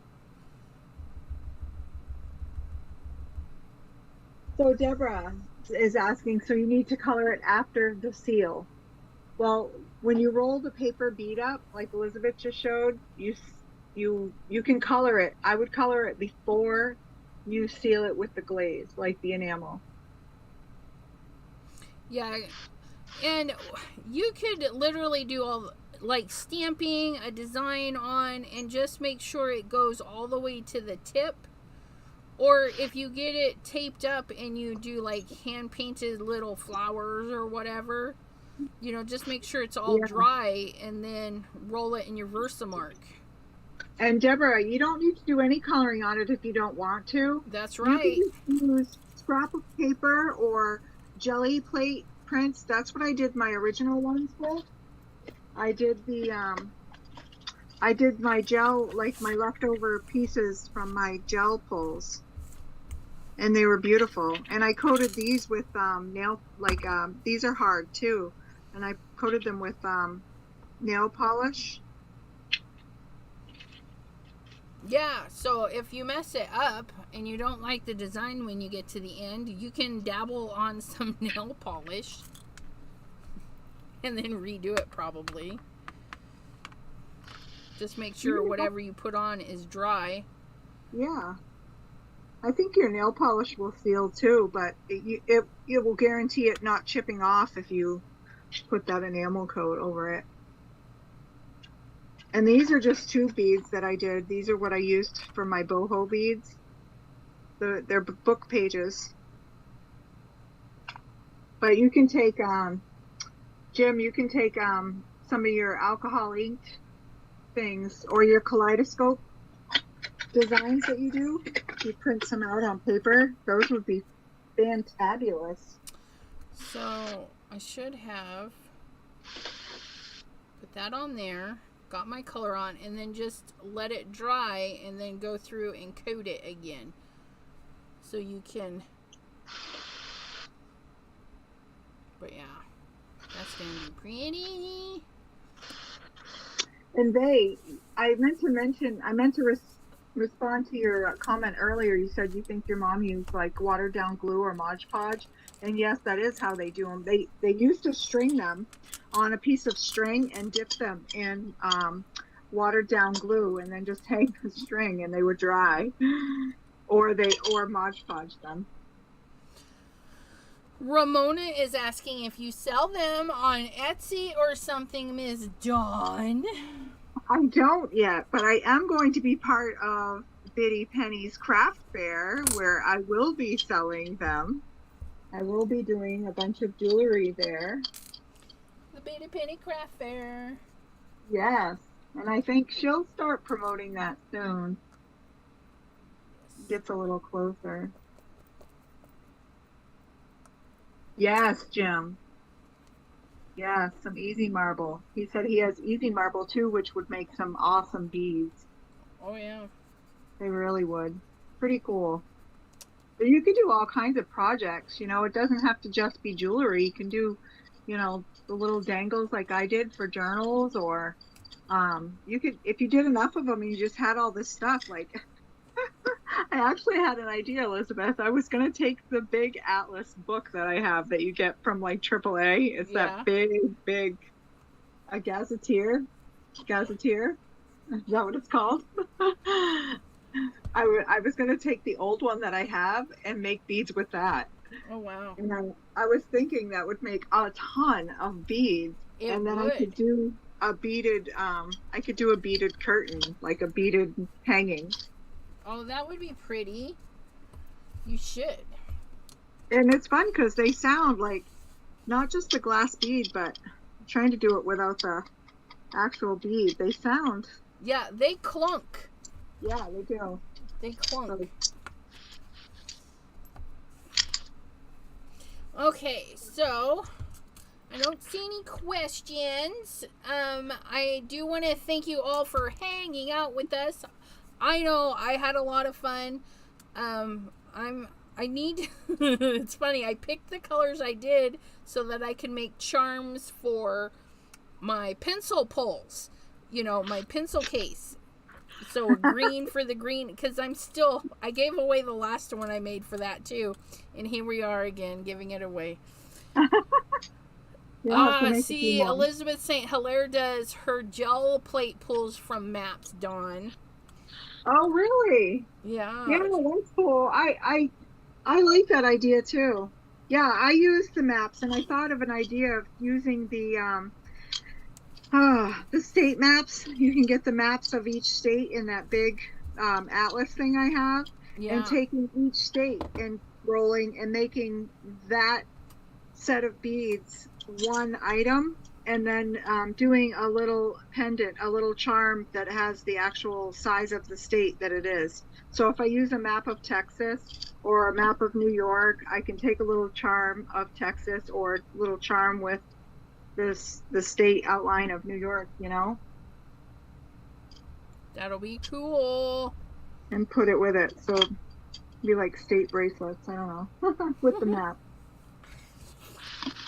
So Deborah is asking, so you need to color it after the seal. Well, when you roll the paper bead up, like Elizabeth just showed, you can color it. I would color it before you seal it with the glaze, like the enamel. Yeah, and you could literally do all, like stamping a design on and just make sure it goes all the way to the tip. Or if you get it taped up and you do like hand painted little flowers or whatever, you know, just make sure it's all dry and then roll it in your Versamark. And Deborah, you don't need to do any coloring on it if you don't want to. That's right. You can just use scrap of paper or jelly plate prints. That's what I did my original ones with. I did my gel, like my leftover pieces from my gel pulls. And they were beautiful. And I coated these with these are hard too. And I coated them with nail polish. Yeah, so if you mess it up and you don't like the design when you get to the end, you can dabble on some nail polish and then redo it probably. Just make sure whatever you put on is dry. Yeah. I think your nail polish will seal too, but it will guarantee it not chipping off if you put that enamel coat over it. And these are just 2 beads that I did. These are what I used for my boho beads. They're book pages. But you can take, Jim, you can take some of your alcohol inked things or your kaleidoscope designs that you do. You print some out on paper. Those would be fantabulous. So I should have put that on there. Got my color on, and then just let it dry and then go through and coat it again so you can, but yeah, that's gonna be pretty. And I meant to respond to your comment earlier. You said you think your mom used like watered down glue or Mod Podge, and yes, that is how they do them. They used to string them on a piece of string and dip them in watered down glue and then just hang the string and they would dry, or Mod Podge them. Ramona is asking if you sell them on Etsy or something, Ms. Dawn. I don't yet, but I am going to be part of Biddy Penny's craft fair where I will be selling them. I will be doing a bunch of jewelry there. The Biddy Penny craft fair. Yes, and I think she'll start promoting that soon. Gets a little closer. Yes, Jim. Yes, some easy marble. He said he has easy marble too, which would make some awesome beads. Oh yeah. They really would. Pretty cool. But you could do all kinds of projects, you know, it doesn't have to just be jewelry. You can do, you know, the little dangles like I did for journals, or you could, if you did enough of them and you just had all this stuff, like I actually had an idea, Elizabeth. I was going to take the big atlas book that I have that you get from like AAA. It's that big a gazetteer. Is that what it's called? I was going to take the old one that I have and make beads with that. Oh, wow. And I was thinking that would make a ton of beads. And then I could do a beaded, curtain, like a beaded hanging. Oh, that would be pretty. You should. And it's fun because they sound like not just a glass bead, but trying to do it without the actual bead. They sound. Yeah, they clunk. Yeah, they do. They clunk. So, okay, so I don't see any questions. I do want to thank you all for hanging out with us. I know I had a lot of fun. I need it's funny, I picked the colors I did so that I can make charms for my pencil pulls, my pencil case. So green for the green, because I gave away the last one I made for that too, and here we are again giving it away. See, Elizabeth St. Hilaire does her gel plate pulls from maps, Dawn. Oh, really? Yeah. Yeah, that's cool. I like that idea too. Yeah, I use the maps, and I thought of an idea of using the state maps. You can get the maps of each state in that big atlas thing I have, and taking each state and rolling and making that set of beads one item, and then doing a little pendant, a little charm that has the actual size of the state that it is. So if I use a map of Texas or a map of New York, I can take a little charm of Texas or a little charm with the state outline of New York, That'll be cool. And put it with it. So it'd be like state bracelets, I don't know, with the map.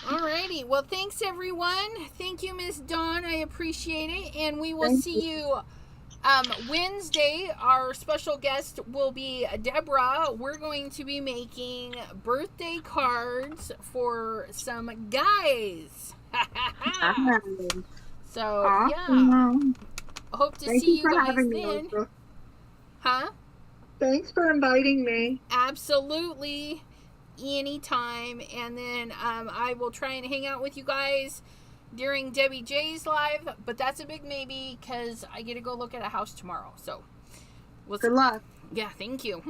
Alrighty. Well, thanks everyone. Thank you, Miss Dawn. I appreciate it. And we will see you Wednesday. Our special guest will be Deborah. We're going to be making birthday cards for some guys. So, awesome. Hope to see you guys then. Huh? Thanks for inviting me. Absolutely. Anytime. And then I will try and hang out with you guys during Debbie J's live, but that's a big maybe because I get to go look at a house tomorrow. So, good luck. Yeah, thank you.